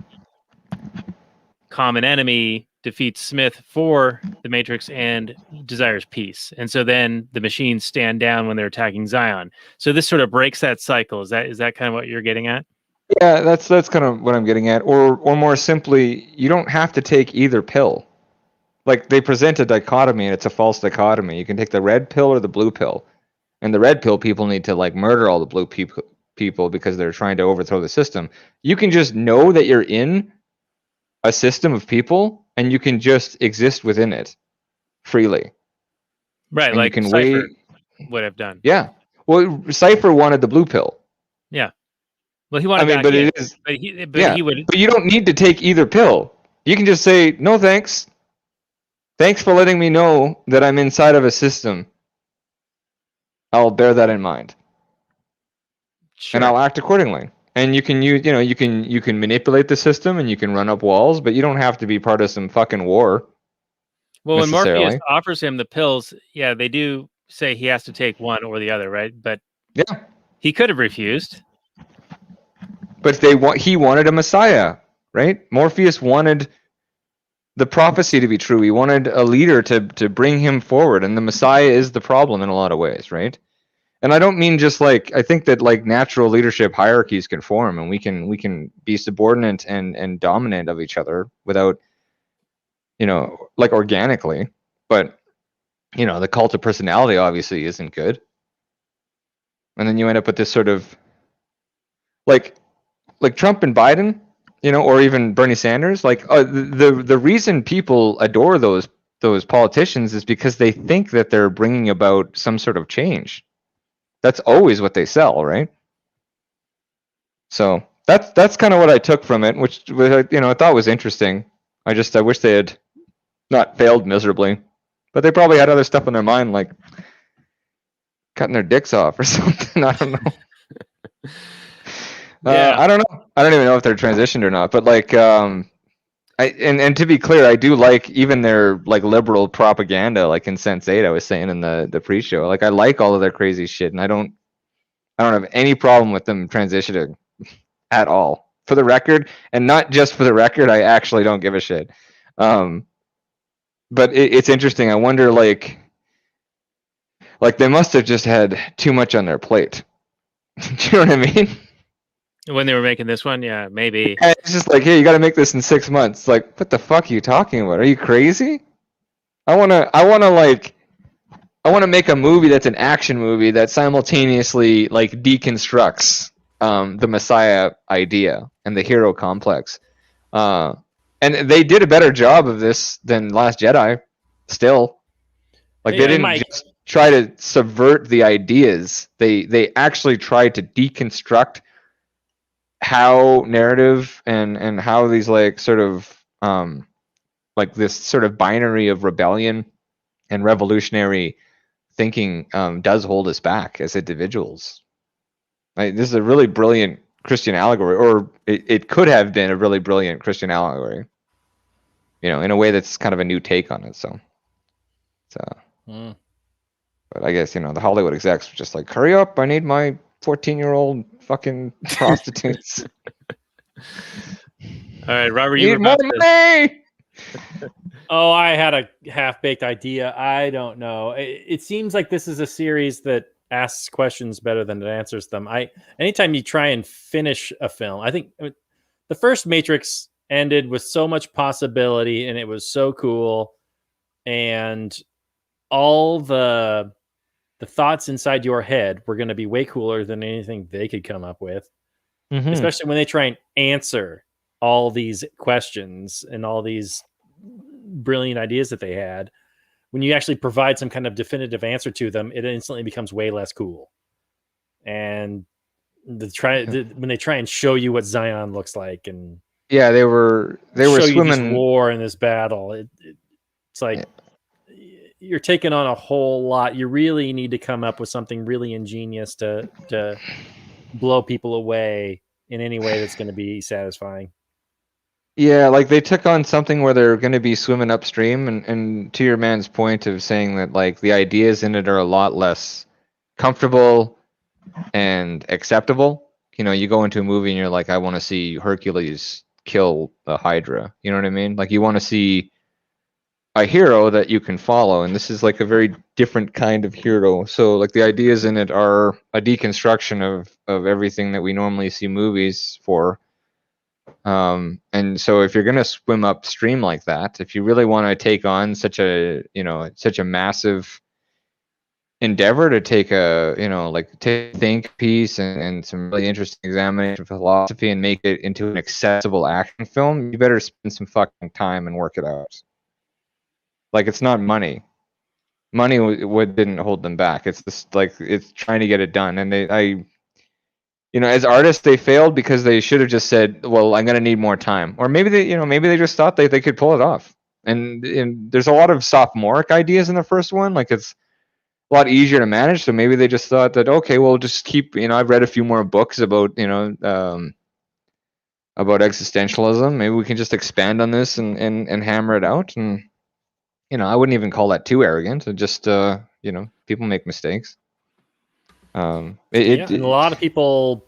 common enemy, defeats Smith for the Matrix and desires peace. And so then the machines stand down when they're attacking Zion. So this sort of breaks that cycle. Is that kind of what you're getting at? Yeah, that's kind of what I'm getting at. Or more simply, you don't have to take either pill. Like, they present a dichotomy, and it's a false dichotomy. You can take the red pill or the blue pill. And the red pill people need to like murder all the blue people because they're trying to overthrow the system. You can just know that you're in a system of people, and you can just exist within it freely. Right, and like you can Cypher would have done. Yeah. Well, Cypher wanted the blue pill. Yeah. Well, he wanted. But it is. He would. But you don't need to take either pill. You can just say no, thanks. Thanks for letting me know that I'm inside of a system. I'll bear that in mind, Sure. and I'll act accordingly. And you can use, you can manipulate the system, and you can run up walls, but you don't have to be part of some fucking war. Well, when Morpheus offers him the pills, yeah, they do say he has to take one or the other, right? But yeah, he could have refused. But he wanted a Messiah, right? Morpheus wanted the prophecy to be true. He wanted a leader to bring him forward, and the Messiah is the problem in a lot of ways, right? And I don't mean just like, I think that like natural leadership hierarchies can form, and we can be subordinate and dominant of each other without, like organically. But the cult of personality obviously isn't good. And then you end up with this sort of like Trump and Biden, or even Bernie Sanders. Like the reason people adore those politicians is because they think that they're bringing about some sort of change. That's always what they sell, right? So that's kind of what I took from it, which I thought was interesting. I wish they had not failed miserably, but they probably had other stuff on their mind, like cutting their dicks off or something. I don't know. Yeah. I don't know. I don't even know if they're transitioned or not. But like, and to be clear, I do like even their like liberal propaganda, like in Sense8, I was saying in the pre-show. Like I like all of their crazy shit, and I don't have any problem with them transitioning at all. For the record, and not just for the record, I actually don't give a shit. But it's interesting. I wonder, like they must have just had too much on their plate. Do you know what I mean? When they were making this one, yeah, maybe. And it's just like, hey, you got to make this in 6 months. Like, what the fuck are you talking about? Are you crazy? I wanna make a movie that's an action movie that simultaneously like deconstructs the Messiah idea and the hero complex. And they did a better job of this than Last Jedi. Still, like they didn't just try to subvert the ideas. They actually tried to deconstruct how narrative and how these like sort of like this sort of binary of rebellion and revolutionary thinking does hold us back as individuals. Like, this is a really brilliant Christian allegory, or it could have been a really brilliant Christian allegory, you know, in a way that's kind of a new take on it. So but I guess, you know, the Hollywood execs were just like, hurry up, I need my 14-year-old fucking prostitutes. All right, Robert, you Need were more about to... money! Oh, I had a half-baked idea. I don't know. It seems like this is a series that asks questions better than it answers them. Anytime you try and finish a film, I think the first Matrix ended with so much possibility, and it was so cool, and all the thoughts inside your head were going to be way cooler than anything they could come up with, especially when they try and answer all these questions and all these brilliant ideas that they had. When you actually provide some kind of definitive answer to them, it instantly becomes way less cool. And when they try and show you what Zion looks like, and yeah, they were swimming this war and this battle, it's like, you're taking on a whole lot. You really need to come up with something really ingenious to blow people away in any way that's going to be satisfying. Yeah, like they took on something where they're going to be swimming upstream, and to your man's point of saying that like the ideas in it are a lot less comfortable and acceptable. You know, you go into a movie and you're like, I want to see Hercules kill the Hydra. You know what I mean? Like you want to see a hero that you can follow, and this is like a very different kind of hero. So like the ideas in it are a deconstruction of everything that we normally see movies for. And so if you're going to swim upstream like that, if you really want to take on such a massive endeavor to take a think piece and some really interesting examination of philosophy and make it into an accessible action film, you better spend some fucking time and work it out. Like, it's not money. Money didn't hold them back. It's just like, it's trying to get it done. And as artists, they failed because they should have just said, well, I'm going to need more time. Or maybe they just thought they could pull it off. And there's a lot of sophomoric ideas in the first one. Like, it's a lot easier to manage. So maybe they just thought that, okay, we'll just keep, I've read a few more books about existentialism. Maybe we can just expand on this and hammer it out. And, I wouldn't even call that too arrogant. It just, people make mistakes. And a lot of people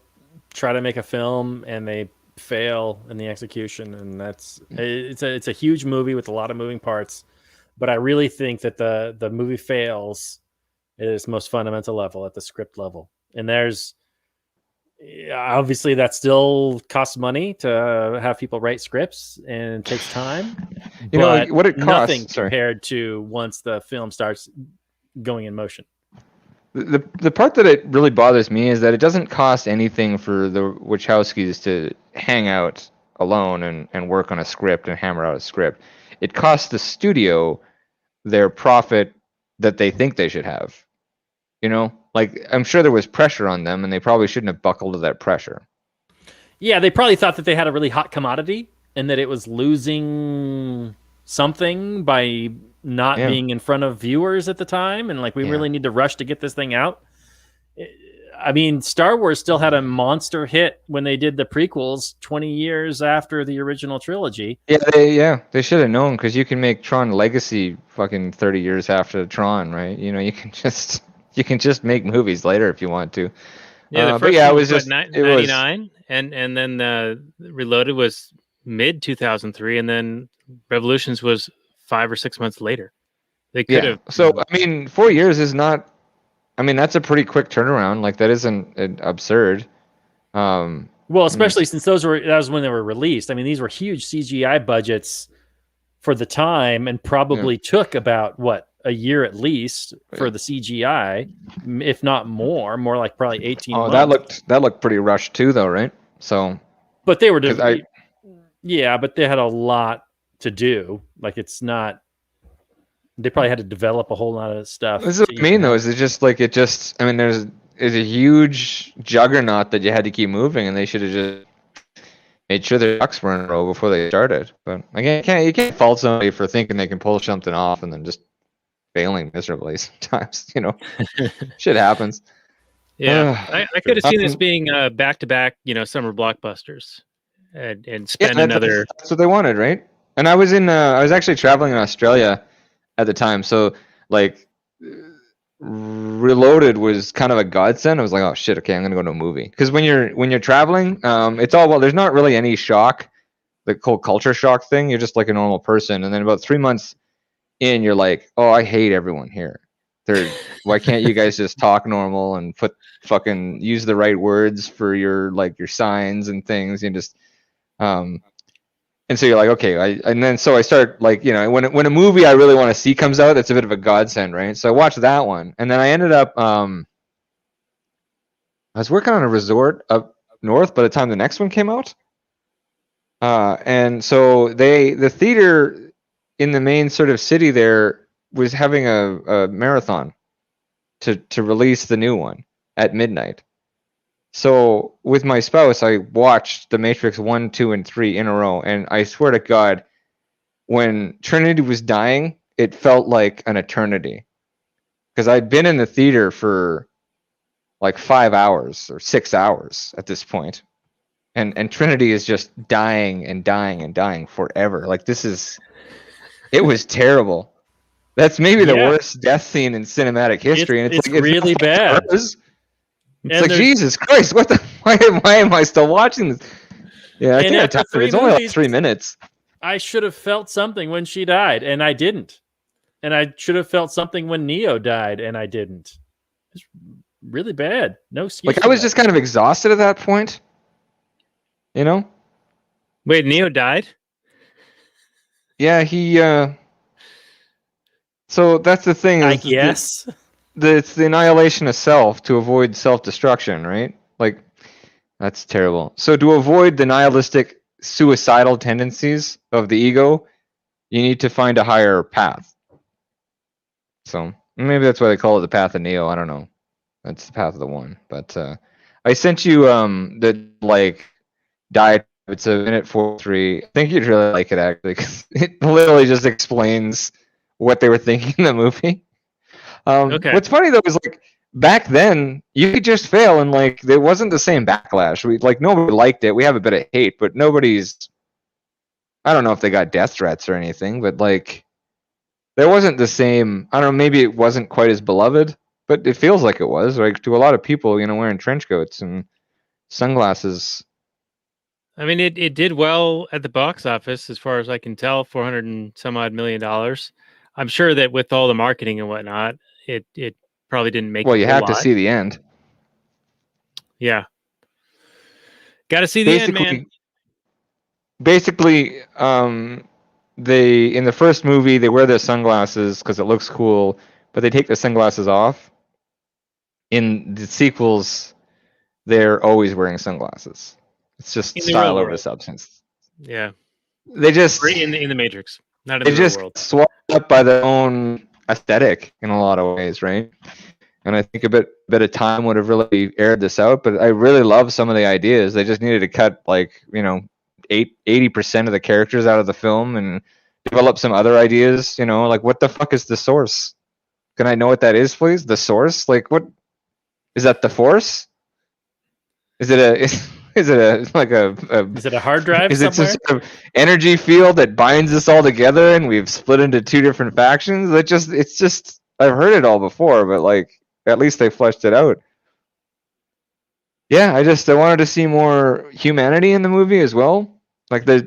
try to make a film and they fail in the execution, and it's a huge movie with a lot of moving parts. But I really think that the movie fails at its most fundamental level, at the script level. And there's obviously that still costs money to have people write scripts, and it takes time. But what it costs, nothing compared to once the film starts going in motion. The part that it really bothers me is that it doesn't cost anything for the Wachowskis to hang out alone and work on a script and hammer out a script. It costs the studio their profit that they think they should have. Like, I'm sure there was pressure on them, and they probably shouldn't have buckled to that pressure. Yeah, they probably thought that they had a really hot commodity and that it was losing something by not being in front of viewers at the time, and like we really need to rush to get this thing out. I mean, Star Wars still had a monster hit when they did the prequels 20 years after the original trilogy. They should have known, because you can make Tron Legacy fucking 30 years after Tron, right? You know, you can just make movies later if you want to. Yeah, the But first yeah, one it was was just what, it was 99, and then Reloaded was mid 2003, and then Revolutions was 5 or 6 months later. They could have. So I mean, 4 years is not. I mean, that's a pretty quick turnaround. Like, that isn't absurd. Well, especially since that was when they were released. I mean, these were huge CGI budgets for the time, and probably took about a year at least for the CGI, if not more like probably 18 months. That looked pretty rushed too, though, right? So, but they were, but they had a lot to do. Like, it's not. They probably had to develop a whole lot of stuff. This is what I mean, though. Is it just like I mean, there's a huge juggernaut that you had to keep moving, and they should have just made sure their ducks were in a row before they started. But again, you can't fault somebody for thinking they can pull something off and then just failing miserably sometimes. You know, shit happens. Yeah, I could have seen this being back-to-back, summer blockbusters, and spend another. That's what they wanted, right? And I was actually traveling in Australia at the time, so like Reloaded was kind of a godsend. I was like, oh shit, okay, I'm gonna go to a movie, because when you're traveling, it's all, well, there's not really any shock, the whole culture shock thing. You're just like a normal person, and then about 3 months in, you're like, oh, I hate everyone here. Why can't you guys just talk normal and use the right words for your signs and things, and just and so you're like, okay, so I start, like, when a movie I really want to see comes out, it's a bit of a godsend, right? So I watched that one, and then I ended up, I was working on a resort up north by the time the next one came out, and so the theater in the main sort of city there was having a marathon to release the new one at midnight. So with my spouse, I watched The Matrix 1, 2, and 3 in a row, and I swear to God, when Trinity was dying, it felt like an eternity, because I'd been in the theater for like 5 hours or 6 hours at this point, and Trinity is just dying and dying and dying forever. Like, it was terrible. That's maybe the worst death scene in cinematic history, and it's really bad. It's like, Jesus Christ, why am I still watching this? Yeah, I think I talked it's only like 3 minutes. I should have felt something when she died, and I didn't. And I should have felt something when Neo died, and I didn't. It's really bad. No excuse. Like, I was just kind of exhausted at that point. You know? Wait, Neo died? Yeah, he so that's the thing. I guess. It's the annihilation of self to avoid self-destruction, right? Like, that's terrible. So to avoid the nihilistic, suicidal tendencies of the ego, you need to find a higher path. So maybe that's why they call it the path of Neo. I don't know. That's the path of the one. But I sent you the diet. It's a minute 43. I think you'd really like it, actually, because it literally just explains what they were thinking in the movie. Okay. What's funny, though, is like, back then you could just fail, and like, there wasn't the same backlash. Nobody liked it. We have a bit of hate, but nobody's. I don't know if they got death threats or anything, but like, there wasn't the same. I don't know. Maybe it wasn't quite as beloved, but it feels like it was. Like, to a lot of people, wearing trench coats and sunglasses. I mean, it did well at the box office, as far as I can tell, $400 and some odd million. I'm sure that with all the marketing and whatnot, it probably didn't make. Well, you have to see the end. Yeah, got to see the end, man. Basically, they, in the first movie, they wear their sunglasses because it looks cool, but they take the sunglasses off. In the sequels, they're always wearing sunglasses. It's just style over substance. Yeah, they just in the Matrix, not in the real world. Swallowed up by their own aesthetic in a lot of ways, right? And I think a bit of time would have really aired this out. But I really love some of the ideas. They just needed to cut 80% of the characters out of the film and develop some other ideas. Like, what the fuck is the source? Can I know what that is, please? The source? Like, what? Is that the Force? Is it a is it a like a Is it a hard drive is it some somewhere? sort of energy field that binds us all together and we've split into two different factions? It's just I've heard it all before, but like at least they fleshed it out. Yeah, I wanted to see more humanity in the movie as well. Like the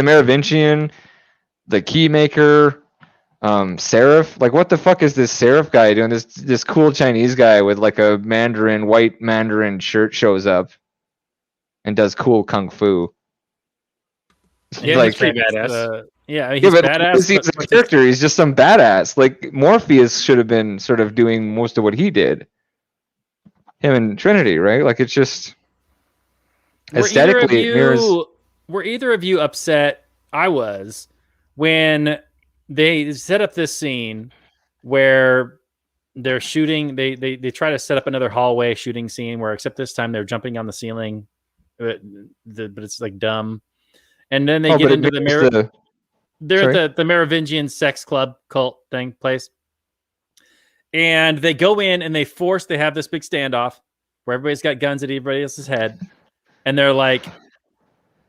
Merovingian, the Keymaker, Seraph. Like what the fuck is this Seraph guy doing? This cool Chinese guy with like a white Mandarin shirt shows up and does cool kung fu. Yeah, like he's pretty badass. Yeah, he's yeah, but badass. he's but a what's his- character. He's just some badass. Like Morpheus should have been sort of doing most of what he did. Him and Trinity, right? Like it's just aesthetically it mirrors. Were either of you upset? I was when they set up this scene where they're shooting. They try to set up another hallway shooting scene where, except this time, they're jumping on the ceiling, but it's like dumb. And then they get into the mirror. They're at the Merovingian sex club cult thing place. And they go in and they have this big standoff where everybody's got guns at everybody else's head. And they're like,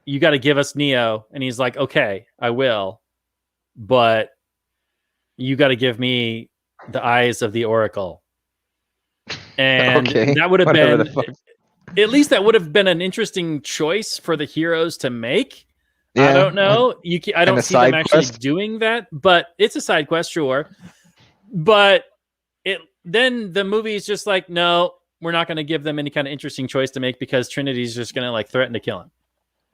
you got to give us Neo. And he's like, okay, I will. But you got to give me the eyes of the Oracle. And Okay, that would have whatever been, the fuck. at least that would have been an interesting choice for the heroes to make. I Yeah, don't know. I don't a see them side actually quest? doing that, but it's a side quest, sure. But then the movie is just like, no, we're not going to give them any kind of interesting choice to make because Trinity's just going to like threaten to kill him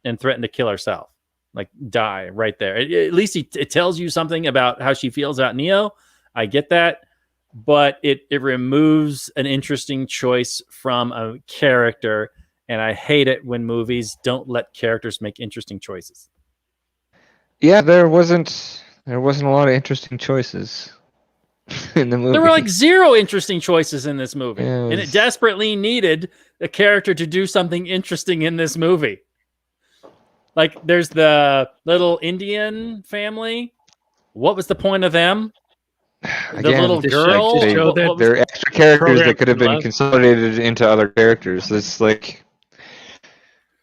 and threaten to kill herself, like die right there. At least it tells you something about how she feels about Neo. I get that, but it removes an interesting choice from a character. And I hate it when movies don't let characters make interesting choices. Yeah, there wasn't a lot of interesting choices in the movie. There were like zero interesting choices in this movie. Yeah, And it desperately needed a character to do something interesting in this movie. Like there's the little Indian family. What was the point of them? The little just girl. like to show that What was They're extra characters program that could have been love. consolidated into other characters. It's like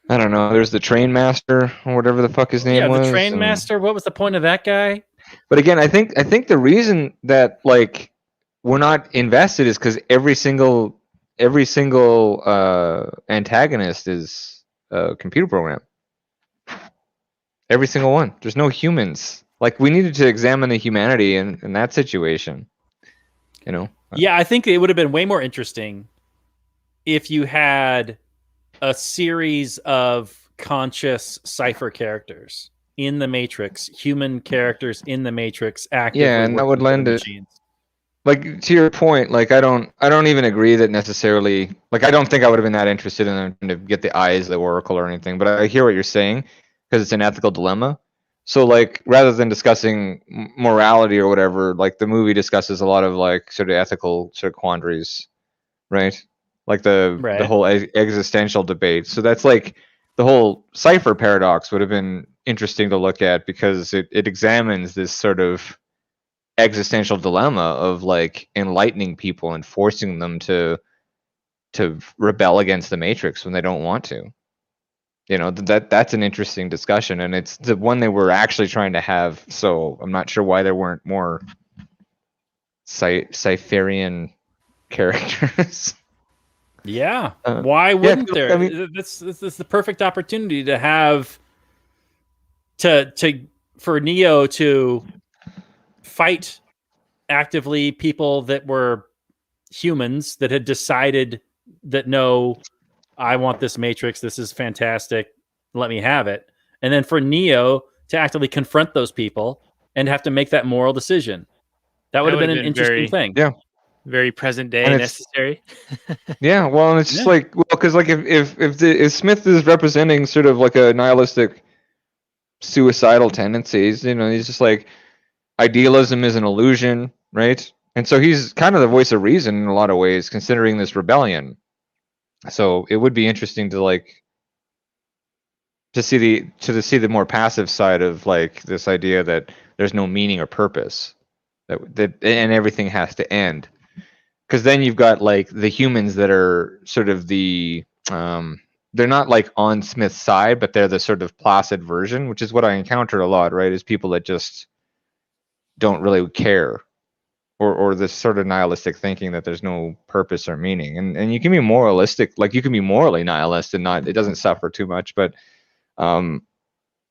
I don't know. There's the train master or whatever the fuck his name was. the train and- master. What was the point of that guy? But again, I think the reason that like we're not invested is because every single antagonist is a computer program. Every single one. There's no humans. Like we needed to examine the humanity in that situation. You know. Yeah, I think it would have been way more interesting if you had a series of conscious cipher characters in the Matrix, human characters in the Matrix actively. Yeah, and that would working with lend the it- machines. Like to your point, like I don't even agree that necessarily. Like I don't think I would have been that interested in them to get the eyes of the Oracle or anything. But I hear what you're saying because it's an ethical dilemma. So like rather than discussing morality or whatever, like the movie discusses a lot of like sort of ethical sort of quandaries, right? Like the whole existential debate. So that's like the whole cipher paradox would have been interesting to look at because it examines this sort of existential dilemma of like enlightening people and forcing them to rebel against the Matrix when they don't want to. You know, that's an interesting discussion, and it's the one they were actually trying to have. So I'm not sure why there weren't more Cypherian characters. Yeah. Why wouldn't yeah, there? I mean- This is the perfect opportunity to have for Neo to fight actively people that were humans that had decided that no, I want this Matrix. This is fantastic. Let me have it. And then for Neo to actively confront those people and have to make that moral decision. That would have been an interesting thing. Yeah. Very present day And it's- necessary. Yeah, well, and it's just Yeah. like, well, because like if Smith is representing sort of like a nihilistic, suicidal tendencies, you know, he's just like idealism is an illusion, right? And so he's kind of the voice of reason in a lot of ways, considering this rebellion. So it would be interesting to like to see the more passive side of like this idea that there's no meaning or purpose, that and everything has to end. because then you've got like the humans that are sort of the they're not like on Smith's side, but they're the sort of placid version, which is what I encounter a lot, right? Is people that just don't really care, or this sort of nihilistic thinking that there's no purpose or meaning. And you can be moralistic, like you can be morally nihilist and not, it doesn't suffer too much. But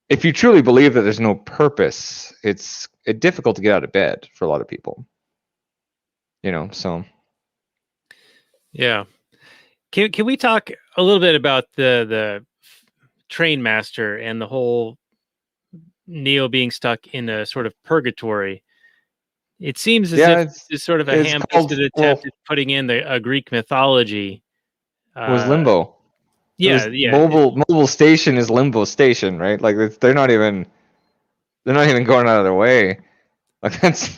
if you truly believe that there's no purpose, it's difficult to get out of bed for a lot of people. You know, so. Yeah. Can we talk a little bit about the train master and the whole Neo being stuck in a sort of purgatory? It seems as if it's sort of a ham-fisted attempt at putting in a Greek mythology. It was limbo. Yeah. Mobile station is limbo station, right? Like they're not even going out of their way. Like that's.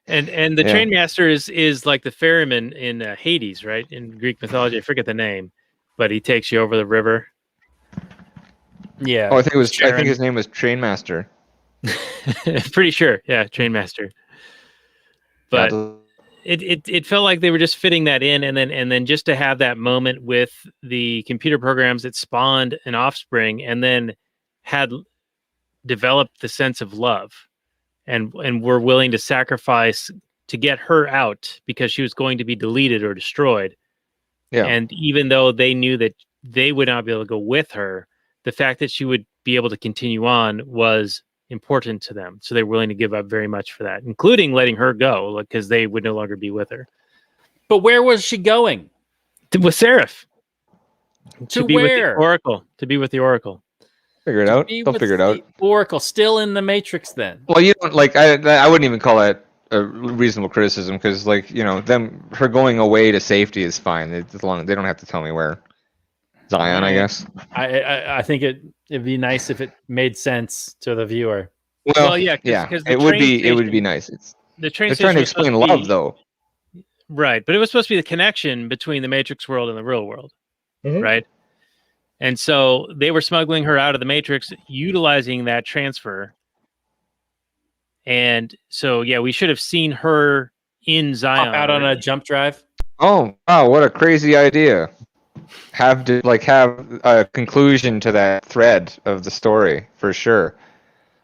And the train master is like the ferryman in Hades, right? In Greek mythology, I forget the name, but he takes you over the river. Yeah. Oh, I think his name was Train Master. Pretty sure, yeah, train master. But it felt like they were just fitting that in, and then just to have that moment with the computer programs that spawned an offspring, and then had developed the sense of love. And were willing to sacrifice to get her out because she was going to be deleted or destroyed. Yeah. And even though they knew that they would not be able to go with her, the fact that she would be able to continue on was important to them. So they were willing to give up very much for that, including letting her go because they would no longer be with her. But where was she going? With Seraph. To be where? With the Oracle. To be with the Oracle. Figure it out. They'll figure it out. Oracle still in the Matrix then. Well, you don't like. I wouldn't even call that a reasonable criticism because, like, you know, her going away to safety is fine. As long they don't have to tell me where. Zion, I guess. I think it'd be nice if it made sense to the viewer. Well, yeah, because it would be nice. They're trying to explain love, though. Right, but it was supposed to be the connection between the Matrix world and the real world, right? And so they were smuggling her out of the Matrix, utilizing that transfer. And so, yeah, we should have seen her in Zion. Pop out on a jump drive. Oh, wow, what a crazy idea. Have a conclusion to that thread of the story, for sure.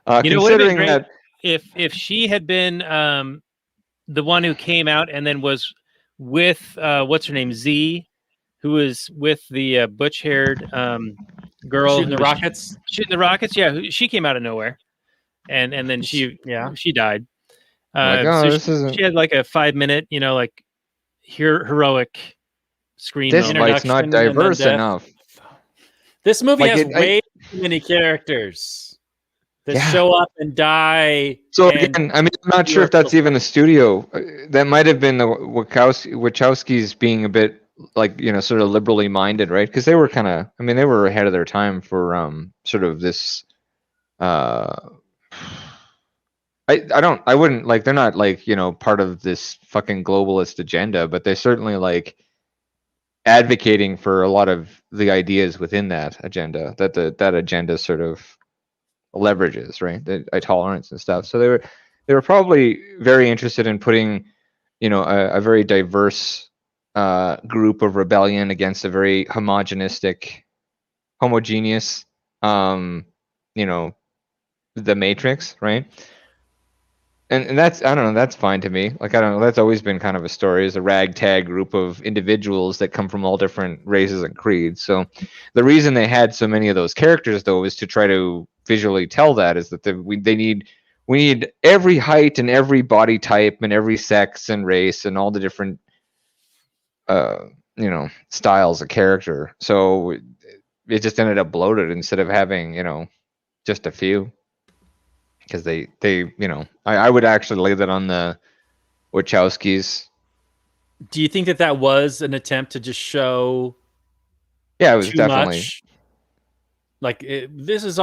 Considering that... If she had been the one who came out and then was with, what's her name, Z, who was with the butch-haired girl shooting the rockets. Shooting the rockets, yeah. She came out of nowhere, and then she died. She had like a 5-minute, like heroic screen. This fight's not diverse enough. This movie has way too many characters that show up and die. So again, I mean, I'm not sure if that's even the studio. That might have been the Wachowskis being a bit, like, sort of liberally minded, right? Because they were they were ahead of their time for sort of this I wouldn't, like, they're not, like, part of this fucking globalist agenda, but they're certainly, like, advocating for a lot of the ideas within that agenda that agenda sort of leverages, right? The tolerance and stuff. So they were probably very interested in putting a very diverse group of rebellion against a very homogeneous the Matrix, right? And that's, I don't know, that's fine to me. Like, I don't know, that's always been kind of a story, as a ragtag group of individuals that come from all different races and creeds. So the reason they had so many of those characters, though, is to try to visually tell that, is that we need every height and every body type and every sex and race and all the different styles of character. So it just ended up bloated instead of having, just a few. Because they I would actually lay that on the Wachowskis. Do you think that was an attempt to just show? Yeah, it was definitely much? Like, this is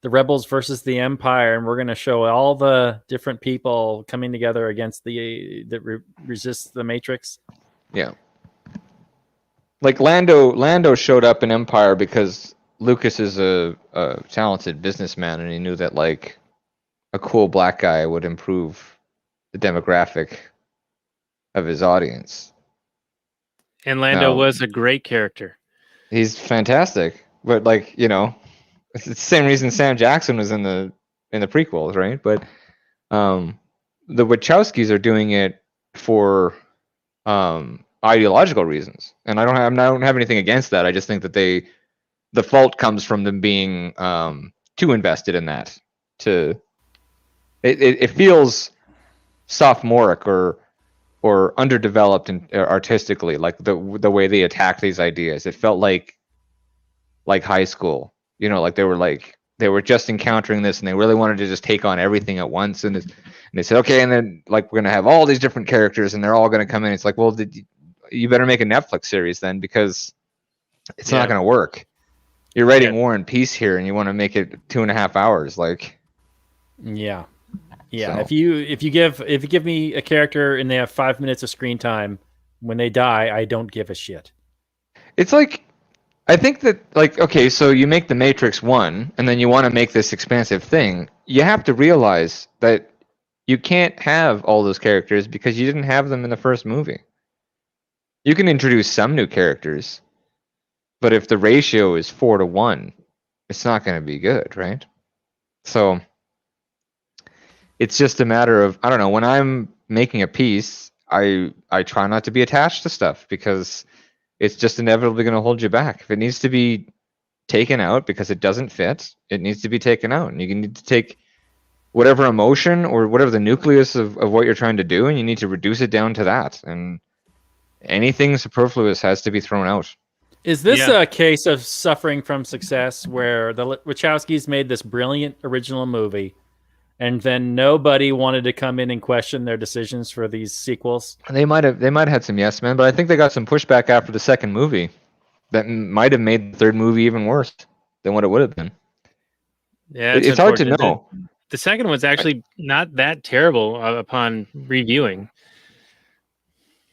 the rebels versus the Empire, and we're going to show all the different people coming together against that resists the Matrix. Yeah, like Lando showed up in Empire because Lucas is a talented businessman, and he knew that, like, a cool black guy would improve the demographic of his audience. And Lando No. was a great character. He's fantastic, but like, you know, it's the same reason Sam Jackson was in the prequels, right? But the Wachowskis are doing it for ideological reasons, and I don't have anything against that. I just think that the fault comes from them being too invested in that. It feels sophomoric or underdeveloped artistically, like the way they attack these ideas. It felt like high school, you know, like they were just encountering this and they really wanted to just take on everything at once. And they said, okay, and then like we're gonna have all these different characters and they're all gonna come in. It's like, well, you better make a Netflix series then, because it's not gonna work. You're writing War and Peace here, and you want to make it 2.5 hours, like. Yeah. So. If you give me a character and they have 5 minutes of screen time, when they die, I don't give a shit. It's like, I think that, like, okay, so you make the Matrix 1, and then you want to make this expansive thing. You have to realize that you can't have all those characters because you didn't have them in the first movie. You can introduce some new characters, but if the ratio is 4-1, it's not going to be good, right? So it's just a matter of, I don't know, when I'm making a piece, I try not to be attached to stuff because it's just inevitably going to hold you back. If it needs to be taken out because it doesn't fit, it needs to be taken out. And you need to take whatever emotion or whatever the nucleus of what you're trying to do, and you need to reduce it down to that. And anything superfluous has to be thrown out. Is this a case of suffering from success where the Wachowskis made this brilliant original movie and then nobody wanted to come in and question their decisions for these sequels? They might have had some yes men, but I think they got some pushback after the second movie that might have made the third movie even worse than what it would have been. Yeah, it's hard to know. The second one's actually not that terrible upon reviewing.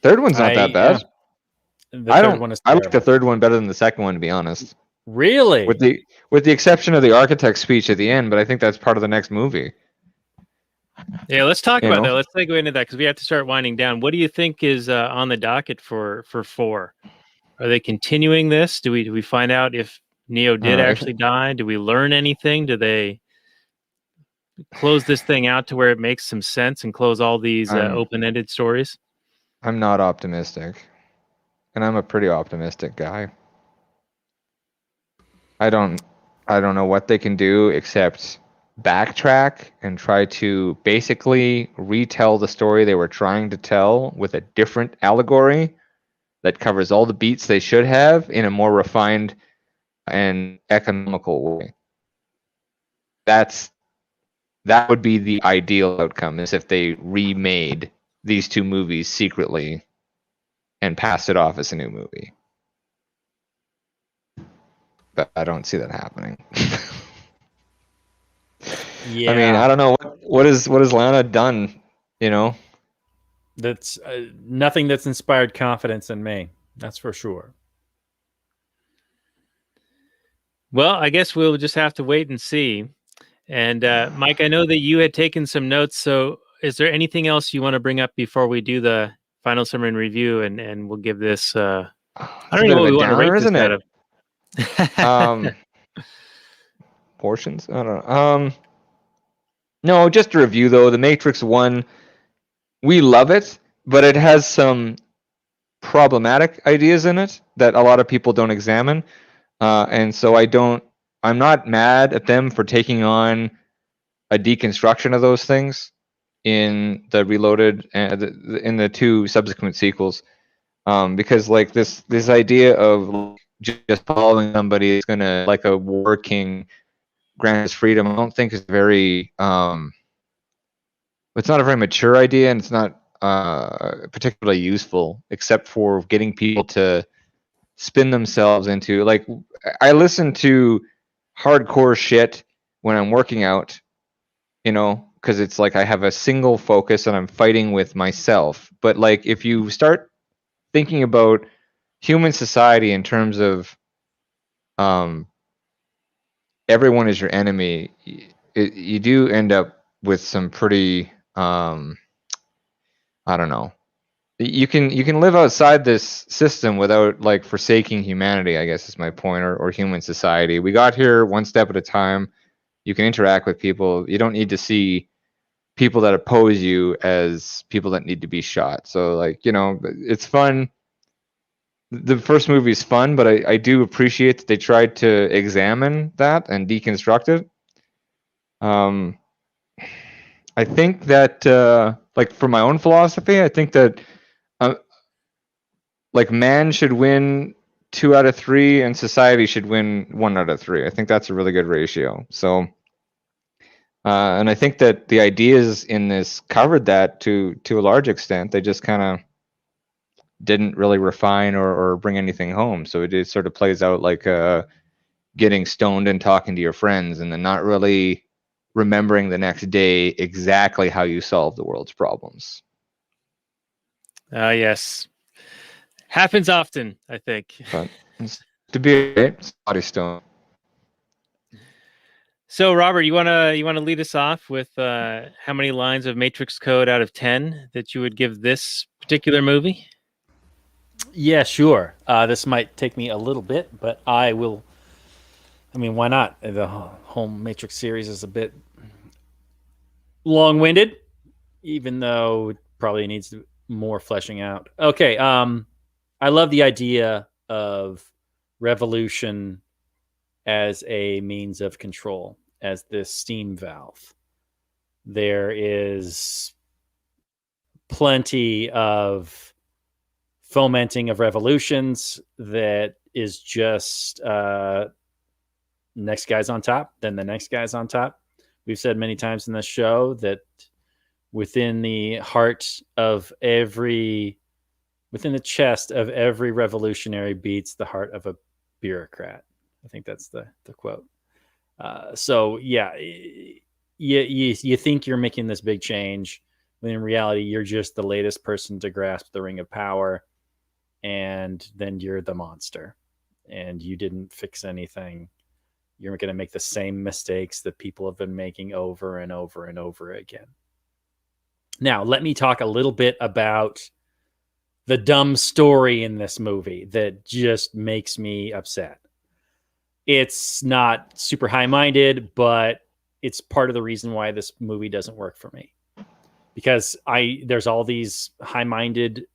Third one's not that bad. The third one is I like the third one better than the second one, to be honest. Really? With the exception of the architect's speech at the end, but I think that's part of the next movie. Yeah, let's talk about that. Let's go into that because we have to start winding down. What do you think is on the docket for 4? Are they continuing this? Do we find out if Neo did actually die? Do we learn anything? Do they close this thing out to where it makes some sense and close all these open-ended stories? I'm not optimistic, and I'm a pretty optimistic guy. I don't know what they can do except backtrack and try to basically retell the story they were trying to tell with a different allegory that covers all the beats they should have in a more refined and economical way. That would be the ideal outcome, is if they remade these two movies secretly and passed it off as a new movie. But I don't see that happening. Yeah. I mean, I don't know what has Lana done, you know? That's nothing that's inspired confidence in me. That's for sure. Well, I guess we'll just have to wait and see. And Mike, I know that you had taken some notes. So is there anything else you want to bring up before we do the final summary and review? And we'll give this, I don't know what we want to rate this out of. Portions? I don't know. No, just a review though. The Matrix 1, we love it, but it has some problematic ideas in it that a lot of people don't examine. And so I'm not mad at them for taking on a deconstruction of those things in the Reloaded and in the 2 subsequent sequels. Because like this idea of just following somebody is gonna, like a war king, grant us freedom, I don't think is very it's not a very mature idea, and it's not particularly useful, except for getting people to spin themselves into, like, I listen to hardcore shit when I'm working out, you know, because it's like I have a single focus and I'm fighting with myself. But like, if you start thinking about human society in terms of everyone is your enemy, you do end up with some pretty I don't know. You can live outside this system without like forsaking humanity, I guess is my point, or human society. We got here one step at a time. You can interact with people. You don't need to see people that oppose you as people that need to be shot. So like, it's fun. The first movie is fun, but I do appreciate that they tried to examine that and deconstruct it. I think that like for my own philosophy, I think that like man should win 2 out of 3 and society should win 1 out of 3. I think that's a really good ratio. So and I think that the ideas in this covered that to a large extent. They just kind of didn't really refine or bring anything home. So it sort of plays out like getting stoned and talking to your friends and then not really remembering the next day exactly how you solve the world's problems. Yes. Happens often, I think. But it's to be a body stone. So, Robert, you wanna lead us off with how many lines of Matrix code out of 10 that you would give this particular movie? Yeah, sure. This might take me a little bit, but I will. I mean, why not? The whole Matrix series is a bit long-winded, even though it probably needs more fleshing out. Okay. I love the idea of revolution as a means of control, as this steam valve. There is plenty of fomenting of revolutions that is just next guy's on top, then the next guy's on top. We've said many times in this show that within the chest of every revolutionary beats the heart of a bureaucrat. I think that's the quote. So yeah, you think you're making this big change, when in reality you're just the latest person to grasp the ring of power, and then you're the monster, and you didn't fix anything. You're going to make the same mistakes that people have been making over and over and over again. Now, let me talk a little bit about the dumb story in this movie that just makes me upset. It's not super high-minded, but it's part of the reason why this movie doesn't work for me. Because there's all these high-minded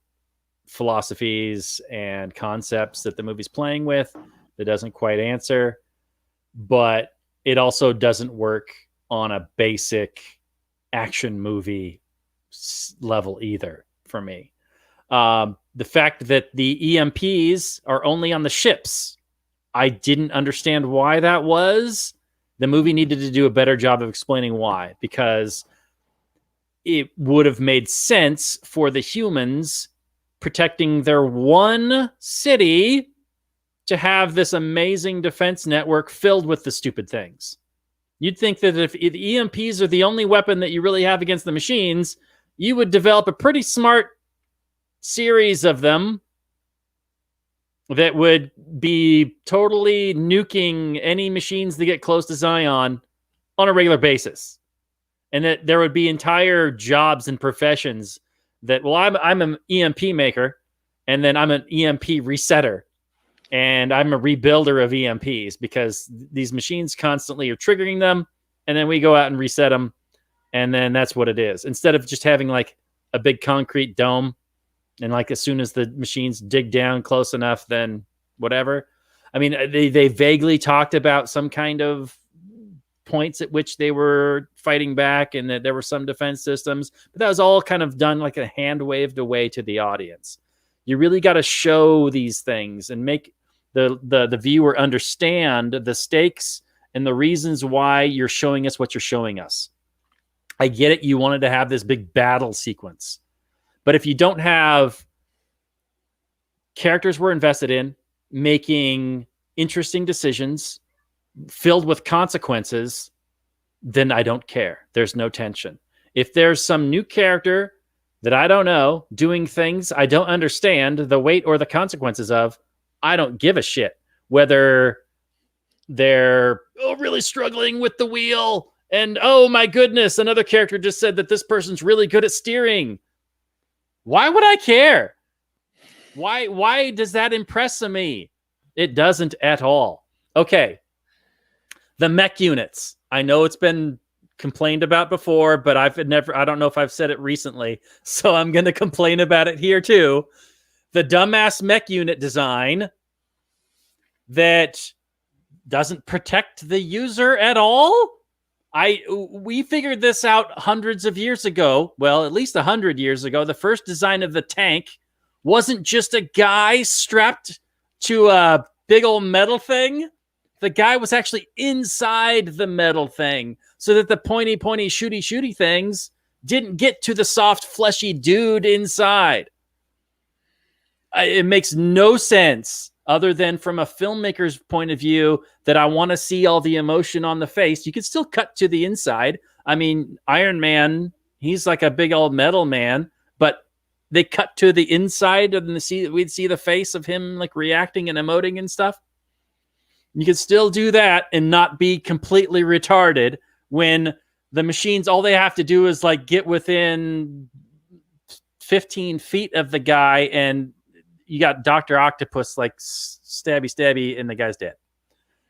philosophies and concepts that the movie's playing with that doesn't quite answer, but it also doesn't work on a basic action movie level either for me. The fact that the EMPs are only on the ships, I didn't understand why that was. The movie needed to do a better job of explaining why, because it would have made sense for the humans protecting their one city to have this amazing defense network filled with the stupid things. You'd think that if the EMPs are the only weapon that you really have against the machines, you would develop a pretty smart series of them that would be totally nuking any machines that get close to Zion on a regular basis. And that there would be entire jobs and professions that, well, I'm an EMP maker, and then I'm an EMP resetter, and I'm a rebuilder of EMPs, because these machines constantly are triggering them, and then we go out and reset them, and then that's what it is. Instead of just having like a big concrete dome, and like as soon as the machines dig down close enough, then whatever. I mean, they vaguely talked about some kind of points at which they were fighting back and that there were some defense systems, but that was all kind of done like a hand waved away to the audience. You really got to show these things and make the viewer understand the stakes and the reasons why you're showing us what you're showing us. I get it. You wanted to have this big battle sequence, but if you don't have characters we're invested in making interesting decisions filled with consequences, then I don't care. There's no tension. If there's some new character that I don't know doing things I don't understand the weight or the consequences of, I don't give a shit whether they're really struggling with the wheel and, oh my goodness, another character just said that this person's really good at steering. Why would I care? Why does that impress me? It doesn't at all. Okay. The mech units. I know it's been complained about before, but I don't know if I've said it recently. So I'm going to complain about it here too. The dumbass mech unit design that doesn't protect the user at all. We figured this out hundreds of years ago. Well, at least 100 years ago. The first design of the tank wasn't just a guy strapped to a big old metal thing. The guy was actually inside the metal thing so that the pointy, shooty things didn't get to the soft, fleshy dude inside. It makes no sense other than from a filmmaker's point of view that I want to see all the emotion on the face. You can still cut to the inside. I mean, Iron Man, he's like a big old metal man, but they cut to the inside and we'd see the face of him like reacting and emoting and stuff. You can still do that and not be completely retarded when the machines, all they have to do is like get within 15 feet of the guy and you got Dr. Octopus like stabby and the guy's dead.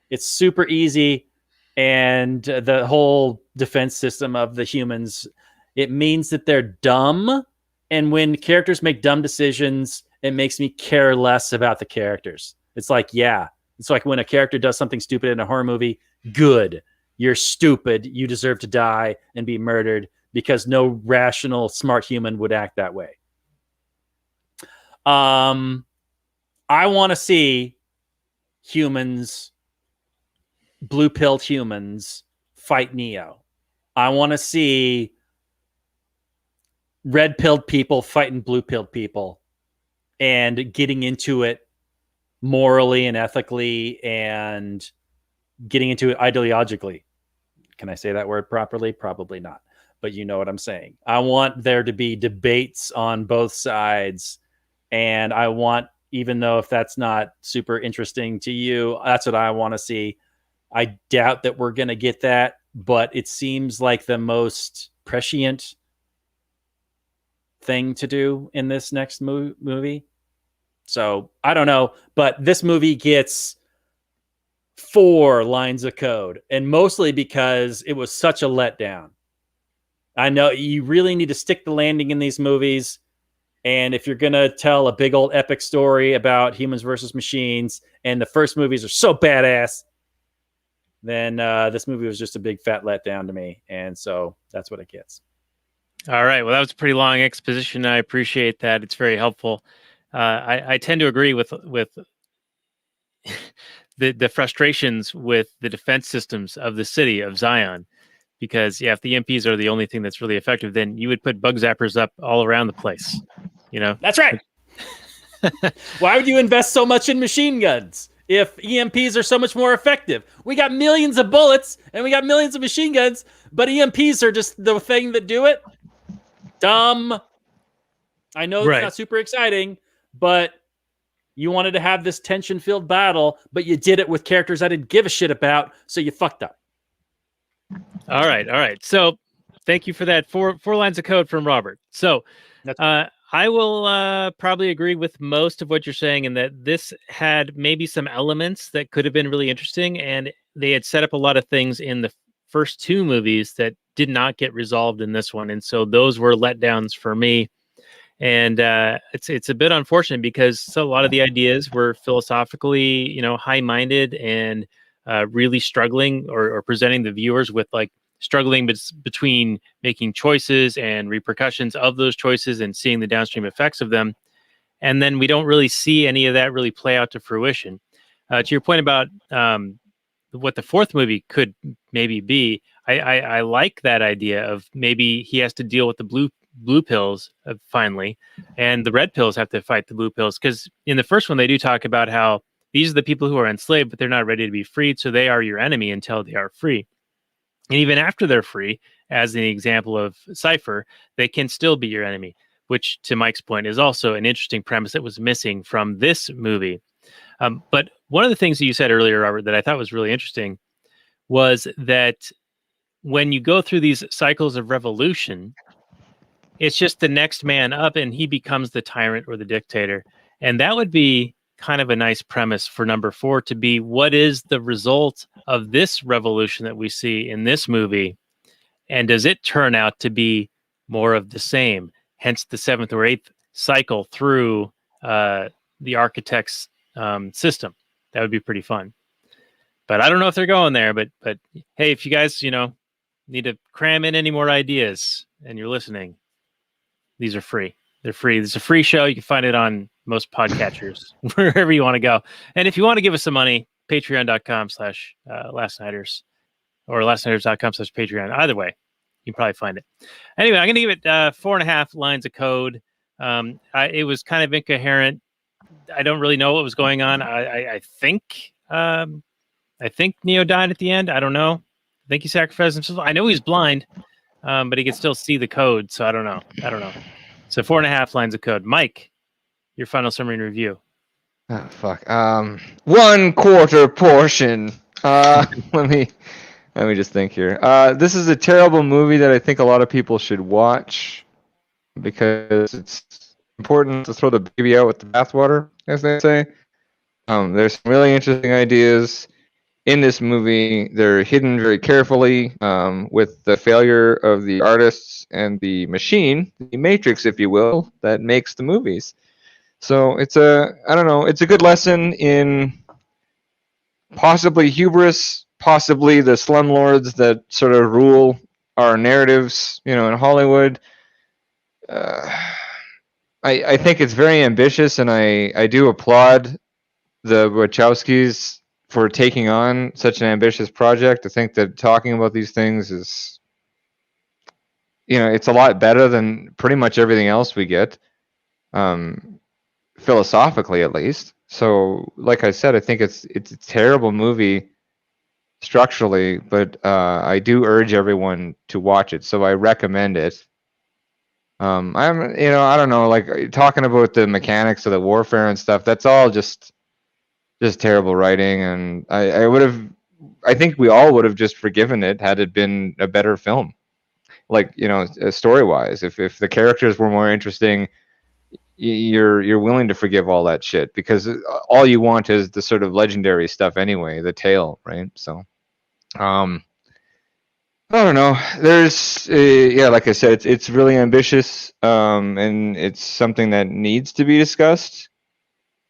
It's super easy. And the whole defense system of the humans, it means that they're dumb. And when characters make dumb decisions, it makes me care less about the characters. It's like, yeah. It's like when a character does something stupid in a horror movie, good. You're stupid. You deserve to die and be murdered because no rational, smart human would act that way. I want to see blue-pilled humans fight Neo. I want to see red-pilled people fighting blue-pilled people and getting into it morally and ethically and getting into it ideologically. Can I say that word properly? Probably not. But you know what I'm saying. I want there to be debates on both sides. And I want, even though if that's not super interesting to you, that's what I want to see. I doubt that we're going to get that, but it seems like the most prescient thing to do in this next movie. So I don't know, but this movie gets 4 lines of code, and mostly because it was such a letdown. I know you really need to stick the landing in these movies. And if you're going to tell a big old epic story about humans versus machines, and the first movies are so badass, then this movie was just a big fat letdown to me. And so that's what it gets. All right. Well, that was a pretty long exposition. I appreciate that. It's very helpful. I tend to agree with the frustrations with the defense systems of the city of Zion, because if the EMPs are the only thing that's really effective, then you would put bug zappers up all around the place. You know, that's right. Why would you invest so much in machine guns if EMPs are so much more effective? We got millions of bullets and we got millions of machine guns, but EMPs are just the thing that do it. Dumb. I know it's not super exciting, but you wanted to have this tension-filled battle, but you did it with characters I didn't give a shit about, so you fucked up. All right. So thank you for that. Four lines of code from Robert. So I will probably agree with most of what you're saying, in that this had maybe some elements that could have been really interesting, and they had set up a lot of things in the first 2 movies that did not get resolved in this one, and so those were letdowns for me. And it's a bit unfortunate because a lot of the ideas were philosophically, high-minded and really struggling or presenting the viewers with like struggling between making choices and repercussions of those choices and seeing the downstream effects of them. And then we don't really see any of that really play out to fruition. To your point about what the 4th movie could maybe be, I like that idea of maybe he has to deal with the blue pills finally, and the red pills have to fight the blue pills, because in the first one they do talk about how these are the people who are enslaved, but they're not ready to be freed, so they are your enemy until they are free. And even after they're free, as an example of Cypher, they can still be your enemy, which to Mike's point is also an interesting premise that was missing from this movie. But one of the things that you said earlier, Robert, that I thought was really interesting was that when you go through these cycles of revolution, it's just the next man up, and he becomes the tyrant or the dictator. And that would be kind of a nice premise for number 4 to be, what is the result of this revolution that we see in this movie? And does it turn out to be more of the same? Hence the 7th or 8th cycle through the architect's system. That would be pretty fun. But I don't know if they're going there. But hey, if you guys, need to cram in any more ideas and you're listening, these are free. They're free. It's a free show. You can find it on most podcatchers, wherever you want to go. And if you want to give us some money, patreon.com/lastnighters or lastnighters.com/Patreon. Either way, you can probably find it. Anyway, I'm going to give it 4.5 lines of code. It was kind of incoherent. I don't really know what was going on. I think Neo died at the end. I don't know. I think he sacrificed himself. I know he's blind, but he can still see the code. So I don't know. So 4.5 lines of code. Mike, your final summary and review. Oh, fuck. 1/4 portion. Let me just think here. This is a terrible movie that I think a lot of people should watch because it's important to throw the baby out with the bathwater, as they say. There's some really interesting ideas in this movie. They're hidden very carefully with the failure of the artists and the machine, the Matrix, if you will, that makes the movies. So it's a good lesson in possibly hubris, possibly the slumlords that sort of rule our narratives, in Hollywood. I think it's very ambitious, and I do applaud the Wachowskis for taking on such an ambitious project. I think that talking about these things is, it's a lot better than pretty much everything else we get, philosophically at least. So, like I said, I think it's a terrible movie structurally, but I do urge everyone to watch it. So I recommend it. I don't know, like talking about the mechanics of the warfare and stuff. That's all just terrible writing, and I think we all would have just forgiven it had it been a better film. Like, story-wise, if the characters were more interesting, you're willing to forgive all that shit because all you want is the sort of legendary stuff anyway, the tale, right? So, I don't know. There's, like I said, it's really ambitious, and it's something that needs to be discussed.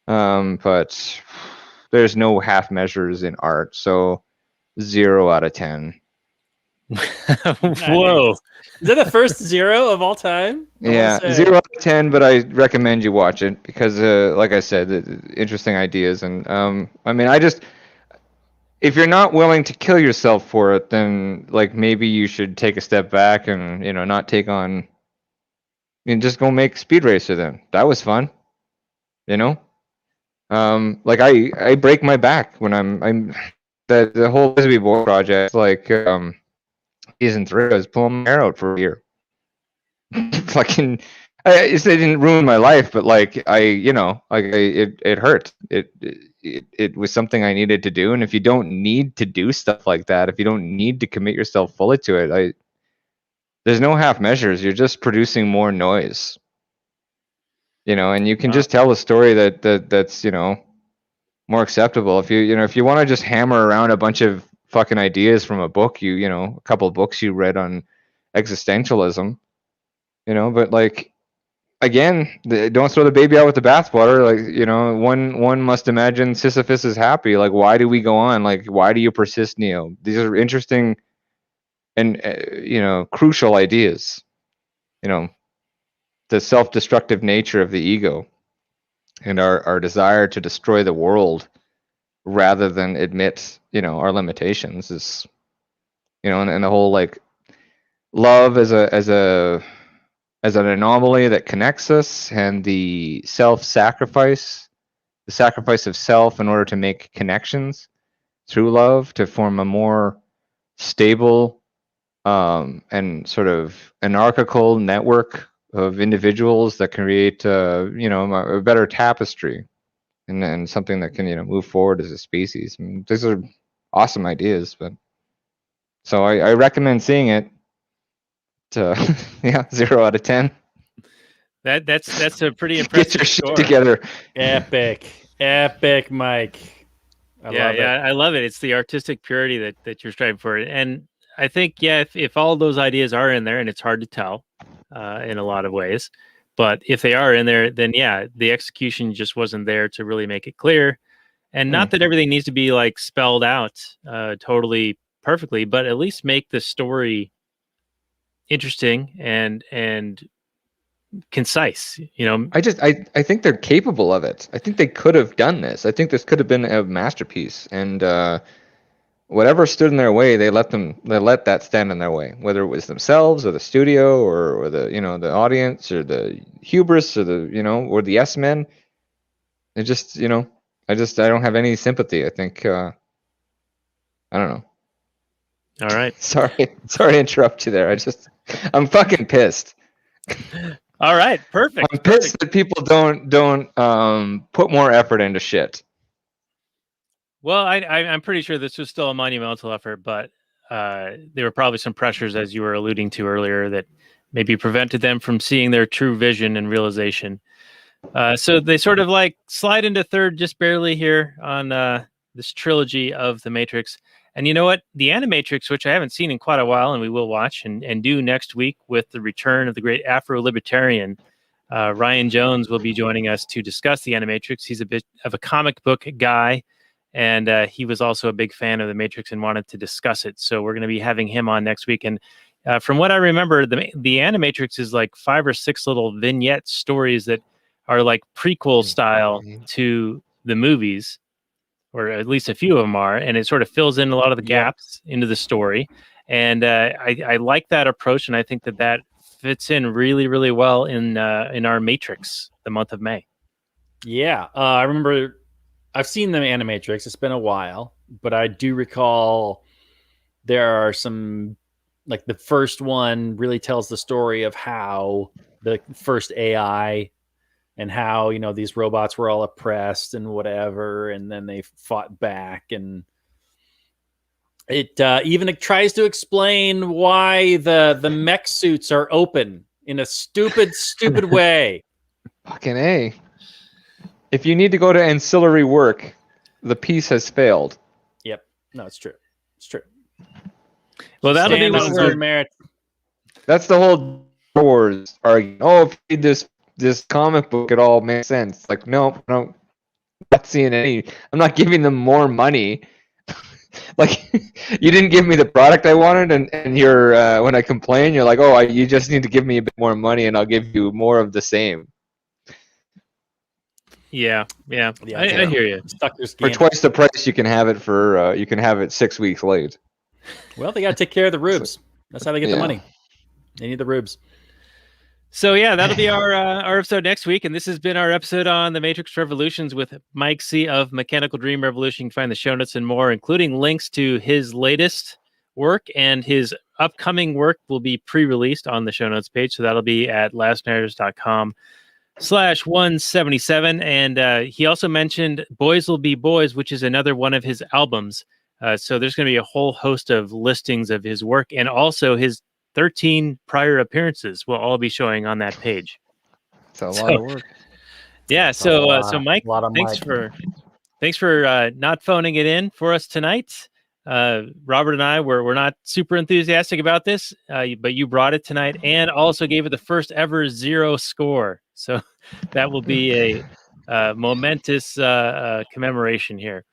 But there's no half measures in art, so 0 out of 10. Whoa. Is that the first 0 of all time? Yeah, 0 out of 10, but I recommend you watch it because, like I said, interesting ideas. And, if you're not willing to kill yourself for it, then, like, maybe you should take a step back and, not take on, just go make Speed Racer then. That was fun, like I break my back when I'm the whole Bisbee Boy project, like season 3, I was pulling my hair out for a year. Fucking, it didn't ruin my life, but like it hurt. It was something I needed to do, and if you don't need to do stuff like that, if you don't need to commit yourself fully to it, there's no half measures. You're just producing more noise. And you can just tell a story that's more acceptable. If you want to just hammer around a bunch of fucking ideas from a book, a couple of books you read on existentialism, but like, again, don't throw the baby out with the bathwater. Like, one must imagine Sisyphus is happy. Like, why do we go on? Like, why do you persist, Neo? These are interesting and crucial ideas. The self-destructive nature of the ego and our desire to destroy the world rather than admit, our limitations is, and the whole like love as an anomaly that connects us, and the self-sacrifice, the sacrifice of self in order to make connections through love to form a more stable and sort of anarchical network of individuals that can create, a better tapestry and something that can, move forward as a species. These are awesome ideas, but so I recommend seeing it. yeah, 0 out of 10. That's a pretty Get impressive your score. shit together. Epic, Mike. I love it. I love it. It's the artistic purity that you're striving for, and I think if all those ideas are in there, and it's hard to tell in a lot of ways, but if they are in there, then the execution just wasn't there to really make it clear, and not that everything needs to be like spelled out totally perfectly, but at least make the story interesting and concise. I think they're capable of it. I think they could have done this. I think this could have been a masterpiece, and whatever stood in their way, they let that stand in their way, whether it was themselves or the studio or the the audience or the hubris or the or the yes men. It just I don't have any sympathy. I think I don't know. All right. Sorry to interrupt you there. I'm fucking pissed. All right, perfect. I'm pissed that people don't put more effort into shit. Well, I'm pretty sure this was still a monumental effort, but there were probably some pressures, as you were alluding to earlier, that maybe prevented them from seeing their true vision and realization. So they sort of like slide into third just barely here on this trilogy of the Matrix. And you know what? The Animatrix, which I haven't seen in quite a while, and we will watch and do next week with the return of the great Afrolibertarian, Ryan Jones will be joining us to discuss the Animatrix. He's a bit of a comic book guy, and he was also a big fan of the Matrix and wanted to discuss it. So we're going to be having him on next week. And from what I remember, the Animatrix is like 5 or 6 little vignette stories that are like prequel style to the movies, or at least a few of them are, and it sort of fills in a lot of the gaps into the story. And I like that approach, and I think that fits in really, really well in our Matrix, the month of May. Yeah, I remember I've seen the Animatrix. It's been a while, but I do recall there are some, like the first one really tells the story of how the first AI and how, these robots were all oppressed and whatever, and then they fought back. And it even tries to explain why the mech suits are open in a stupid way. Fucking A. If you need to go to ancillary work, the piece has failed. Yep. No, it's true. It's true. Well, that'll be one of merit. That's the whole Star Wars argument. Oh, if you read this comic book, it all makes sense. Like, no, not seeing any. I'm not giving them more money. Like, you didn't give me the product I wanted, and you're when I complain, you're like, oh, you just need to give me a bit more money, and I'll give you more of the same. Yeah, I hear you. For twice the price, you can have it for 6 weeks late. Well, they got to take care of the rubes. That's how they get the money. They need the rubes. So that'll be our episode next week, and this has been our episode on the Matrix Revolutions with Mike C. of Mechanical Dream Revolution. You can find the show notes and more, including links to his latest work, and his upcoming work will be pre-released on the show notes page. So that'll be at lastnighters.com/177. And he also mentioned Boys Will Be Boys, which is another one of his albums. So there's going to be a whole host of listings of his work, and also his 13 prior appearances will all be showing on that page. It's a lot of work. Yeah. So Mike, thanks for not phoning it in for us tonight. Robert and I we're not super enthusiastic about this, but you brought it tonight and also gave it the first ever 0 score. So that will be a momentous commemoration here.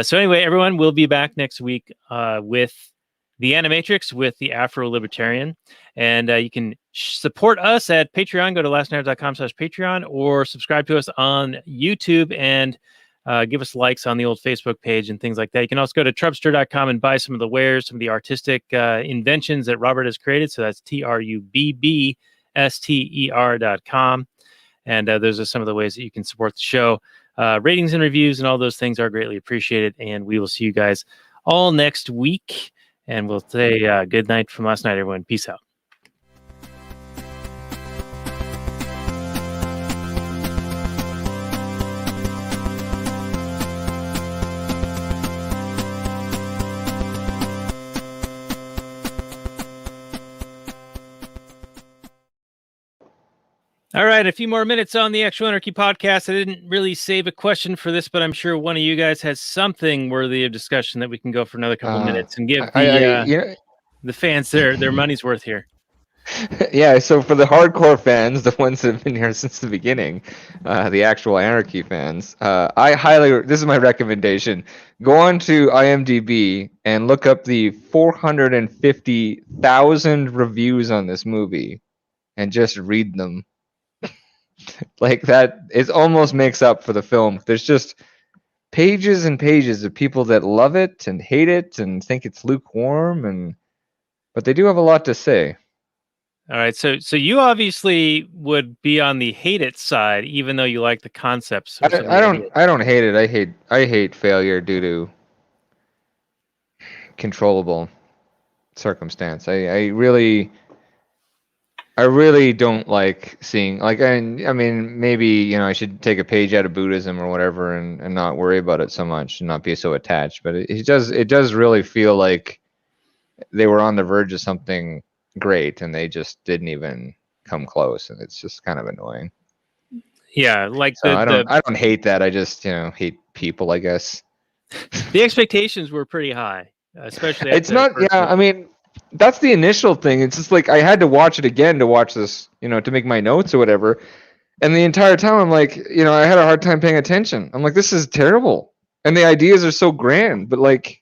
So anyway, everyone, we'll be back next week with the Animatrix with the Afrolibertarian. And you can support us at Patreon. Go to lastnighters.com/Patreon or subscribe to us on YouTube and give us likes on the old Facebook page and things like that. You can also go to trubster.com and buy some of the wares, some of the artistic inventions that Robert has created. So that's TRUBBSTER.com. And those are some of the ways that you can support the show. Ratings and reviews and all those things are greatly appreciated. And we will see you guys all next week. And we'll say good night from last night, everyone. Peace out. All right, a few more minutes on the Actual Anarchy podcast. I didn't really save a question for this, but I'm sure one of you guys has something worthy of discussion that we can go for another couple of minutes and give the fans their money's worth here. Yeah, so for the hardcore fans, the ones that have been here since the beginning, the actual Anarchy fans, this is my recommendation. Go on to IMDb and look up the 450,000 reviews on this movie and just read them. Like that, it almost makes up for the film. There's just pages and pages of people that love it and hate it and think it's lukewarm, but they do have a lot to say. All right, so you obviously would be on the hate it side, even though you like the concepts. I don't hate it. I hate failure due to controllable circumstance. I really don't like seeing, like, I mean, maybe, I should take a page out of Buddhism or whatever and not worry about it so much and not be so attached. But it does really feel like they were on the verge of something great and they just didn't even come close, and it's just kind of annoying. Yeah, like so I don't hate that. I just hate people, I guess. The expectations were pretty high, especially. It's not. Yeah, I mean, that's the initial thing. It's just like I had to watch it again to watch this, to make my notes or whatever. And the entire time I'm like, I had a hard time paying attention. I'm like, this is terrible. And the ideas are so grand, but like,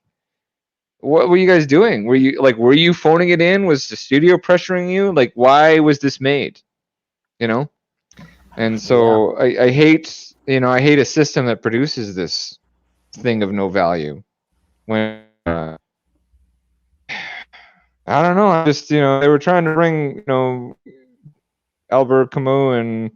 what were you guys doing? Were you phoning it in? Was the studio pressuring you? Like, why was this made? And so yeah. I hate, I hate a system that produces this thing of no value. When I don't know, I just, they were trying to bring, Albert Camus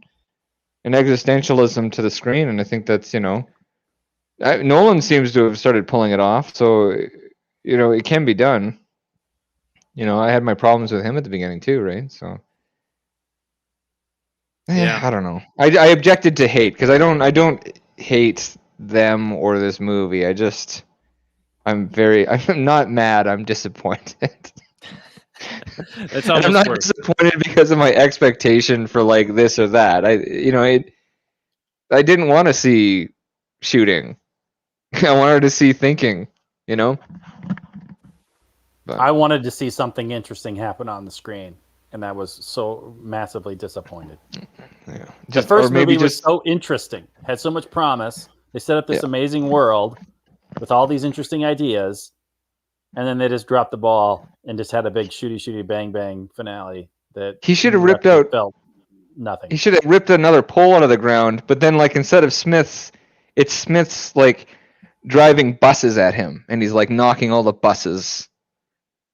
and existentialism to the screen, and I think that's, Nolan seems to have started pulling it off, so it can be done. I had my problems with him at the beginning too, right? So yeah, I don't know. I objected to hate because I don't hate them or this movie. I'm not mad. I'm disappointed. That's I'm not disappointed because of my expectation for like this or that. I didn't want to see shooting. I wanted to see thinking. But I wanted to see something interesting happen on the screen, and I was so massively disappointed. Yeah. The first movie was so interesting, had so much promise. They set up this amazing world with all these interesting ideas, and then they just dropped the ball and just had a big shooty bang bang finale. That he should have ripped out nothing. He should have ripped another pole out of the ground, but then like instead of Smith's, it's Smith's like driving buses at him, and he's like knocking all the buses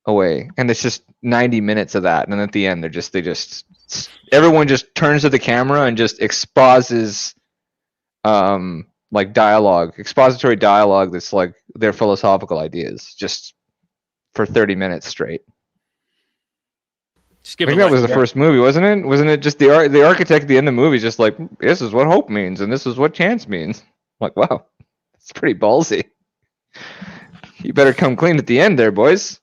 away, and it's just 90 minutes of that, and then at the end everyone just turns to the camera and just exposes like expository dialogue that's like their philosophical ideas just for 30 minutes straight. I think that was the first movie, wasn't it? Wasn't it just the architect at the end of the movie is just like, this is what hope means and this is what chance means? I'm like, wow, it's pretty ballsy. You better come clean at the end there, boys.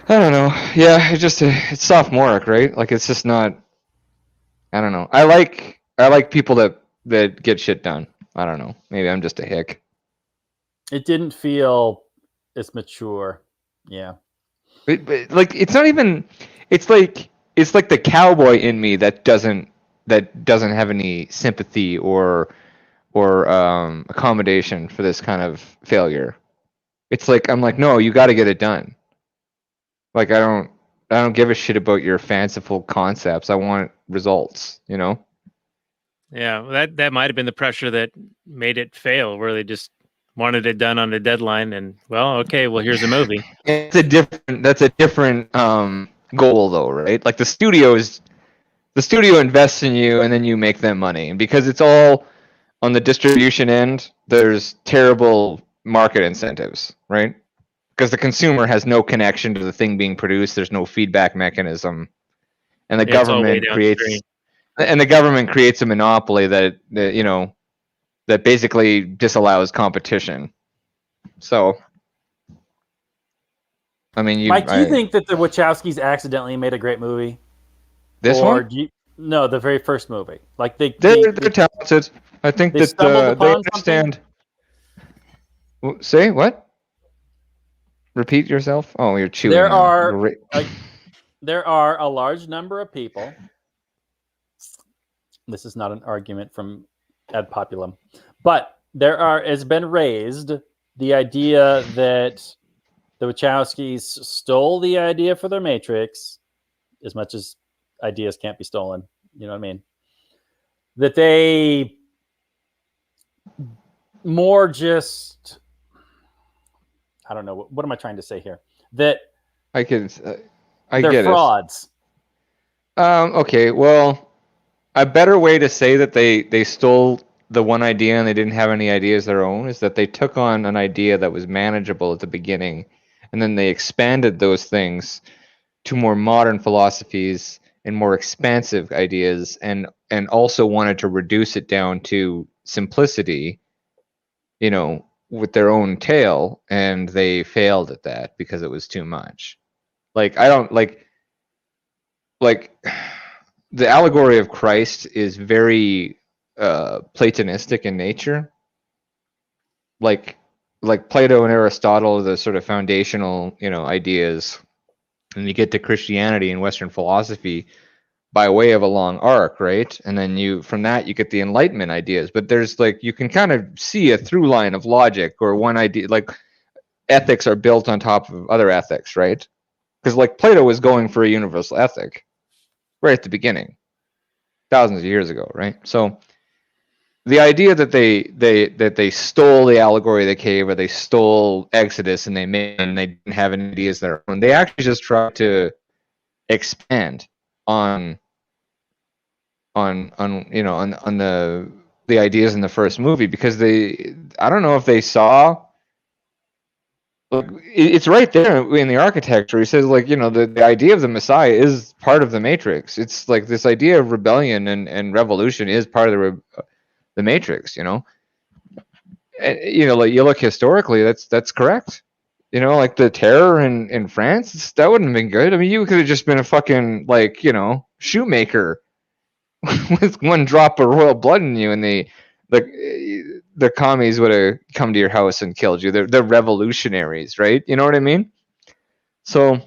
I don't know. Yeah, it's sophomoric, right? Like it's just not. I don't know. I like people that get shit done. I don't know. Maybe I'm just a hick. It didn't feel as mature. Yeah. Like it's not even. It's like the cowboy in me that doesn't have any sympathy or accommodation for this kind of failure. It's like I'm like, no, you got to get it done. Like I don't give a shit about your fanciful concepts. I want results, Yeah, that might have been the pressure that made it fail, where they just wanted it done on a deadline, and okay, here's a movie. That's a different goal though, right? Like the studio invests in you, and then you make them money, and because it's all on the distribution end, there's terrible market incentives, right? Because the consumer has no connection to the thing being produced. There's no feedback mechanism, and the government creates a monopoly that basically disallows competition. So, I mean, Mike, do you think that the Wachowskis accidentally made a great movie? This one? No, the very first movie. Like They're talented. I think they that stumbled they upon understand. Say what? Repeat yourself. Oh, you're chewing. There now. are Great. there are a large number of people. This is not an argument from ad populum, but has been raised the idea that the Wachowskis stole the idea for their Matrix, as much as ideas can't be stolen. You know what I mean? That they more just, I don't know, what am I trying to say here? That I can. I they're get frauds. it. Okay. Well, a better way to say that they stole the one idea and they didn't have any ideas of their own is that they took on an idea that was manageable at the beginning, and then they expanded those things to more modern philosophies and more expansive ideas, and also wanted to reduce it down to simplicity, with their own tale, and they failed at that because it was too much. Like I don't like the allegory of Christ is very Platonistic in nature. Like Plato and Aristotle are the sort of foundational, ideas. And you get to Christianity and Western philosophy by way of a long arc, right? And then from that you get the Enlightenment ideas. But there's you can kind of see a through line of logic, or one idea, like ethics are built on top of other ethics, right? Because Plato was going for a universal ethic right at the beginning, thousands of years ago, right? So the idea that they stole the allegory of the cave, or they stole Exodus, and they didn't have any ideas of their own. They actually just tried to expand on the ideas in the first movie, because I don't know if they saw. Look, it's right there in the architecture. He says, the idea of the Messiah is part of the Matrix. It's like this idea of rebellion and revolution is part of the Matrix. And, you look historically, that's correct. The terror in France, that wouldn't have been good. I mean, you could have just been a fucking shoemaker with one drop of royal blood in you, and the commies would have come to your house and killed you. They're revolutionaries, right? You know what I mean? So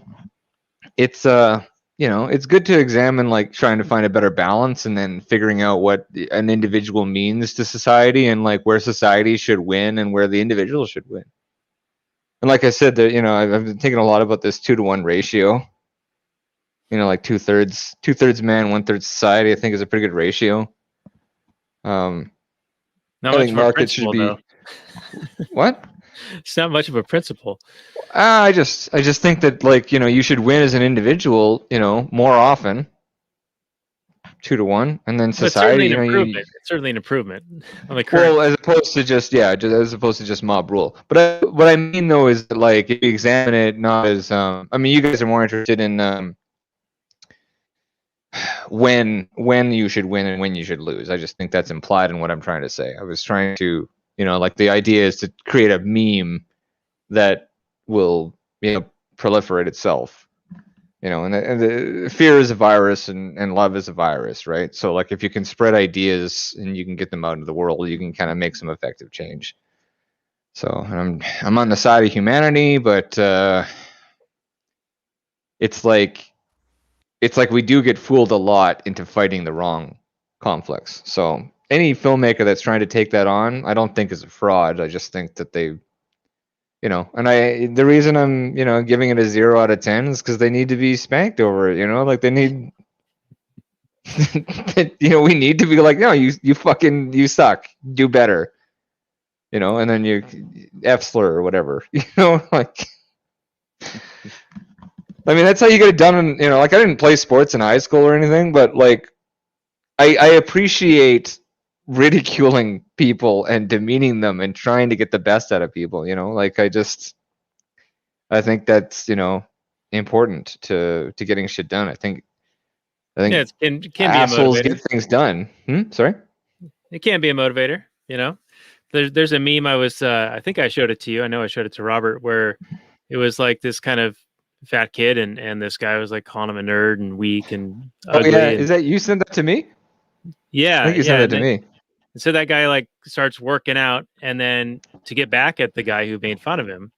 it's it's good to examine trying to find a better balance, and then figuring out what an individual means to society, and where society should win and where the individual should win. And like I said, that I've been thinking a lot about this 2-to-1 ratio. 2/3 man, 1/3 society. I think is a pretty good ratio. Not I much think of a markets should principle, be though. what? It's not much of a principle. I just think that you should win as an individual, more often. 2-to-1, and then society. It's certainly an improvement on the current. Well, as opposed to just mob rule. But what I mean though is that if you examine it not as I mean, you guys are more interested in when you should win and when you should lose. I just think that's implied in what I'm trying to say. I was trying to, the idea is to create a meme that will, proliferate itself. And the fear is a virus, and love is a virus, right? So if you can spread ideas and you can get them out into the world, you can kind of make some effective change. So I'm on the side of humanity, but it's like we do get fooled a lot into fighting the wrong conflicts. So any filmmaker that's trying to take that on, I don't think is a fraud. I just think that they, and the reason I'm, giving it a 0 out of 10 is because they need to be spanked over it. They need, we need to be no, you suck, do better, and then you F slur or whatever, I mean, that's how you get it done. I didn't play sports in high school or anything, but I appreciate ridiculing people and demeaning them and trying to get the best out of people. I think that's important to getting shit done. I think Yeah, it can be a assholes motivator. get things done. Sorry. It can be a motivator. There's a meme I think I showed it to you. I know I showed it to Robert, where it was this kind of fat kid, and this guy was like calling him a nerd and weak and Oh ugly. yeah, and, is that you sent that to me? I yeah, think you yeah. sent that And to me. so that guy like starts working out, and then to get back at the guy who made fun of him,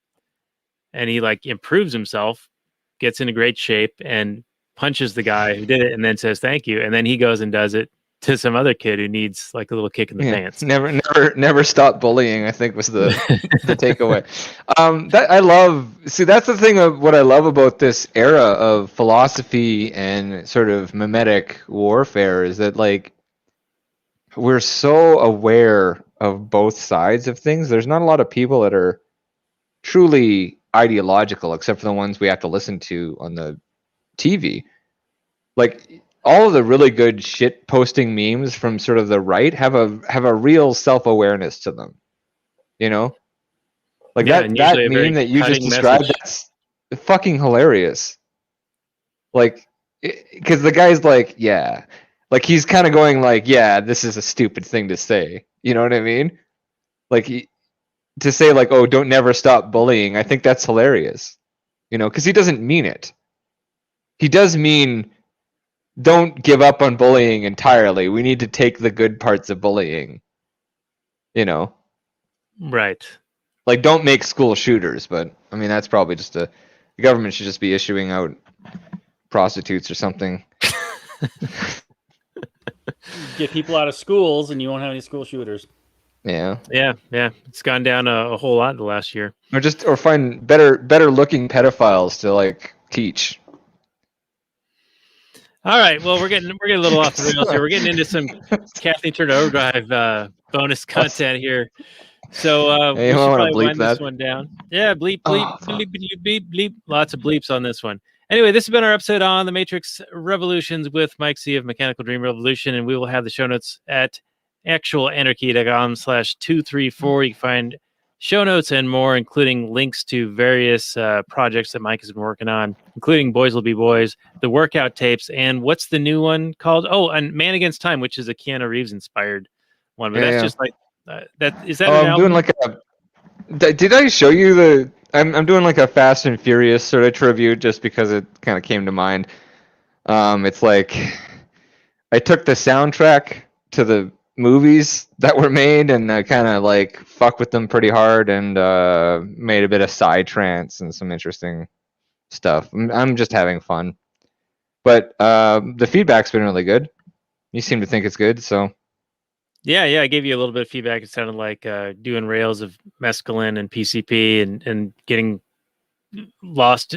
and he like improves himself, gets into great shape, and punches the guy who did it, and then says thank you, and then he goes and does it to some other kid who needs like a little kick in the Yeah, pants. never stop bullying, I think was the takeaway. That I love. See, that's the thing of what I love about this era of philosophy and sort of mimetic warfare is that like we're so aware of both sides of things. There's not a lot of people that are truly ideological, except for the ones we have to listen to on the TV. Like all of the really good shit posting memes from sort of the right have a real self-awareness to them. You know? Like Yeah, that and usually a very meme that you just cutting described, message. that's fucking hilarious. Like, because the guy's like, yeah. Like he's kind of going like, yeah, this is a stupid thing to say. You know what I mean? Like to say like, oh, don't never stop bullying. I think that's hilarious. You know, because he doesn't mean it. He does mean don't give up on bullying entirely. We need to take the good parts of bullying. You know, Right. like don't make school shooters. But I mean, that's probably just the government should just be issuing out prostitutes or something. Get people out of schools, and you won't have any school shooters. Yeah. Yeah. It's gone down a whole lot in the last year. Or find better looking pedophiles to like teach. All right. Well, we're getting a little off the rails here. We're getting into some Kathleen Turner Overdrive bonus content here. So Hey, we you should wanna probably bleep wind this that? one down. Yeah, bleep, bleep, Oh, fuck. bleep, bleep, bleep, bleep. Lots of bleeps on this one. Anyway, this has been our episode on the Matrix Revolutions with Mike C of Mechanical Dream Revolution, and we will have the show notes at actualanarchy.com/234. You can find show notes and more, including links to various projects that Mike has been working on, including Boys Will Be Boys, the workout tapes, and what's the new one called? Oh, and Man Against Time, which is a Keanu Reeves inspired one. But Yeah, that's yeah. just like that. Is that Oh, an I'm album? doing like a. Did I show you the? I'm doing like a Fast and Furious sort of tribute just because it kind of came to mind. It's like I took the soundtrack to the movies that were made and I kind of like fuck with them pretty hard and made a bit of psytrance and some interesting stuff. I'm just having fun, but the feedback's been really good. You seem to think it's good, so. Yeah, I gave you a little bit of feedback. It sounded like doing rails of mescaline and PCP and getting lost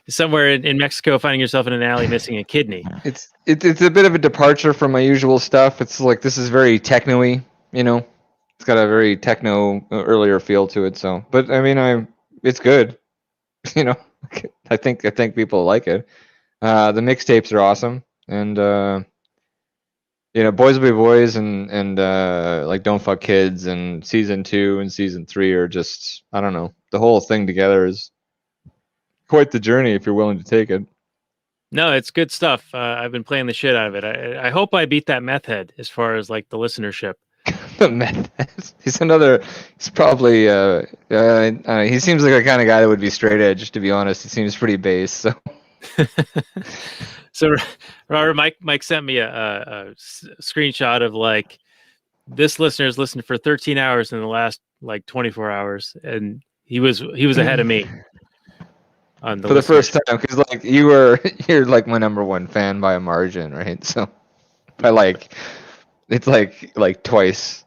somewhere in Mexico, finding yourself in an alley missing a kidney. It's a bit of a departure from my usual stuff. It's like this is very techno-y, you know. It's got a very techno earlier feel to it. So, but I mean, it's good, you know. I think people like it. The mixtapes are awesome, and you know, Boys Will Be Boys and like Don't Fuck Kids and season 2 and season 3 are just, I don't know. The whole thing together is quite the journey if you're willing to take it. No, it's good stuff. I've been playing the shit out of it. I hope I beat that meth head as far as like the listenership. The meth. He's probably he seems like the kind of guy that would be straight edge, to be honest. He seems pretty base. So So Robert, Mike sent me a screenshot of like this listener's listened for 13 hours in the last like 24 hours, and he was ahead of me on for the first time, because like you're like my number one fan by a margin, right? So by like it's like twice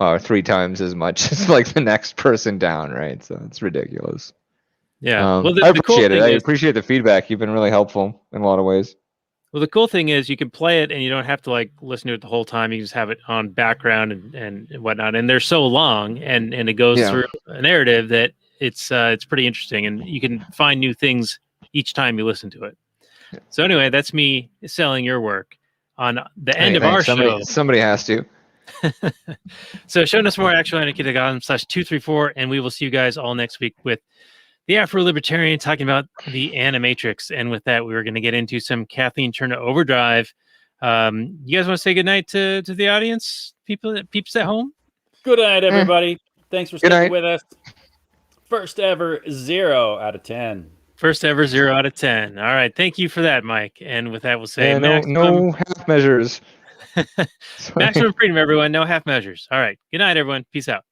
or 3 times as much as like the next person down, right? So it's ridiculous. Yeah, well, I appreciate it. I appreciate the feedback. You've been really helpful in a lot of ways. Well, the cool thing is you can play it and you don't have to like listen to it the whole time. You can just have it on background and whatnot. And they're so long and it goes through a narrative that it's pretty interesting, and you can find new things each time you listen to it. So anyway, that's me selling your work on the end of our show. Somebody has to. So show us more at actualanarchy.com/234, and we will see you guys all next week with the Afrolibertarian talking about the Animatrix. And with that, we were going to get into some Kathleen Turner Overdrive. You guys want to say goodnight to the audience, peeps at home? Good night, everybody. Thanks for sticking with us. First ever 0 out of 10. First ever 0 out of 10. All right. Thank you for that, Mike. And with that, we'll say Yeah, no half measures. maximum freedom, everyone. No half measures. All right. Good night, everyone. Peace out.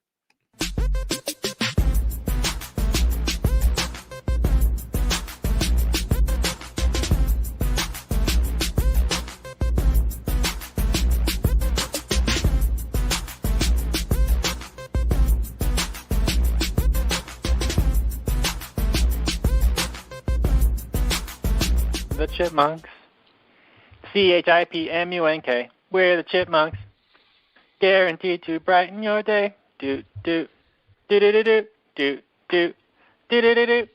The Chipmunks. CHIPMUNK. We're the Chipmunks. Guaranteed to brighten your day. Do do do do do do do do do do do.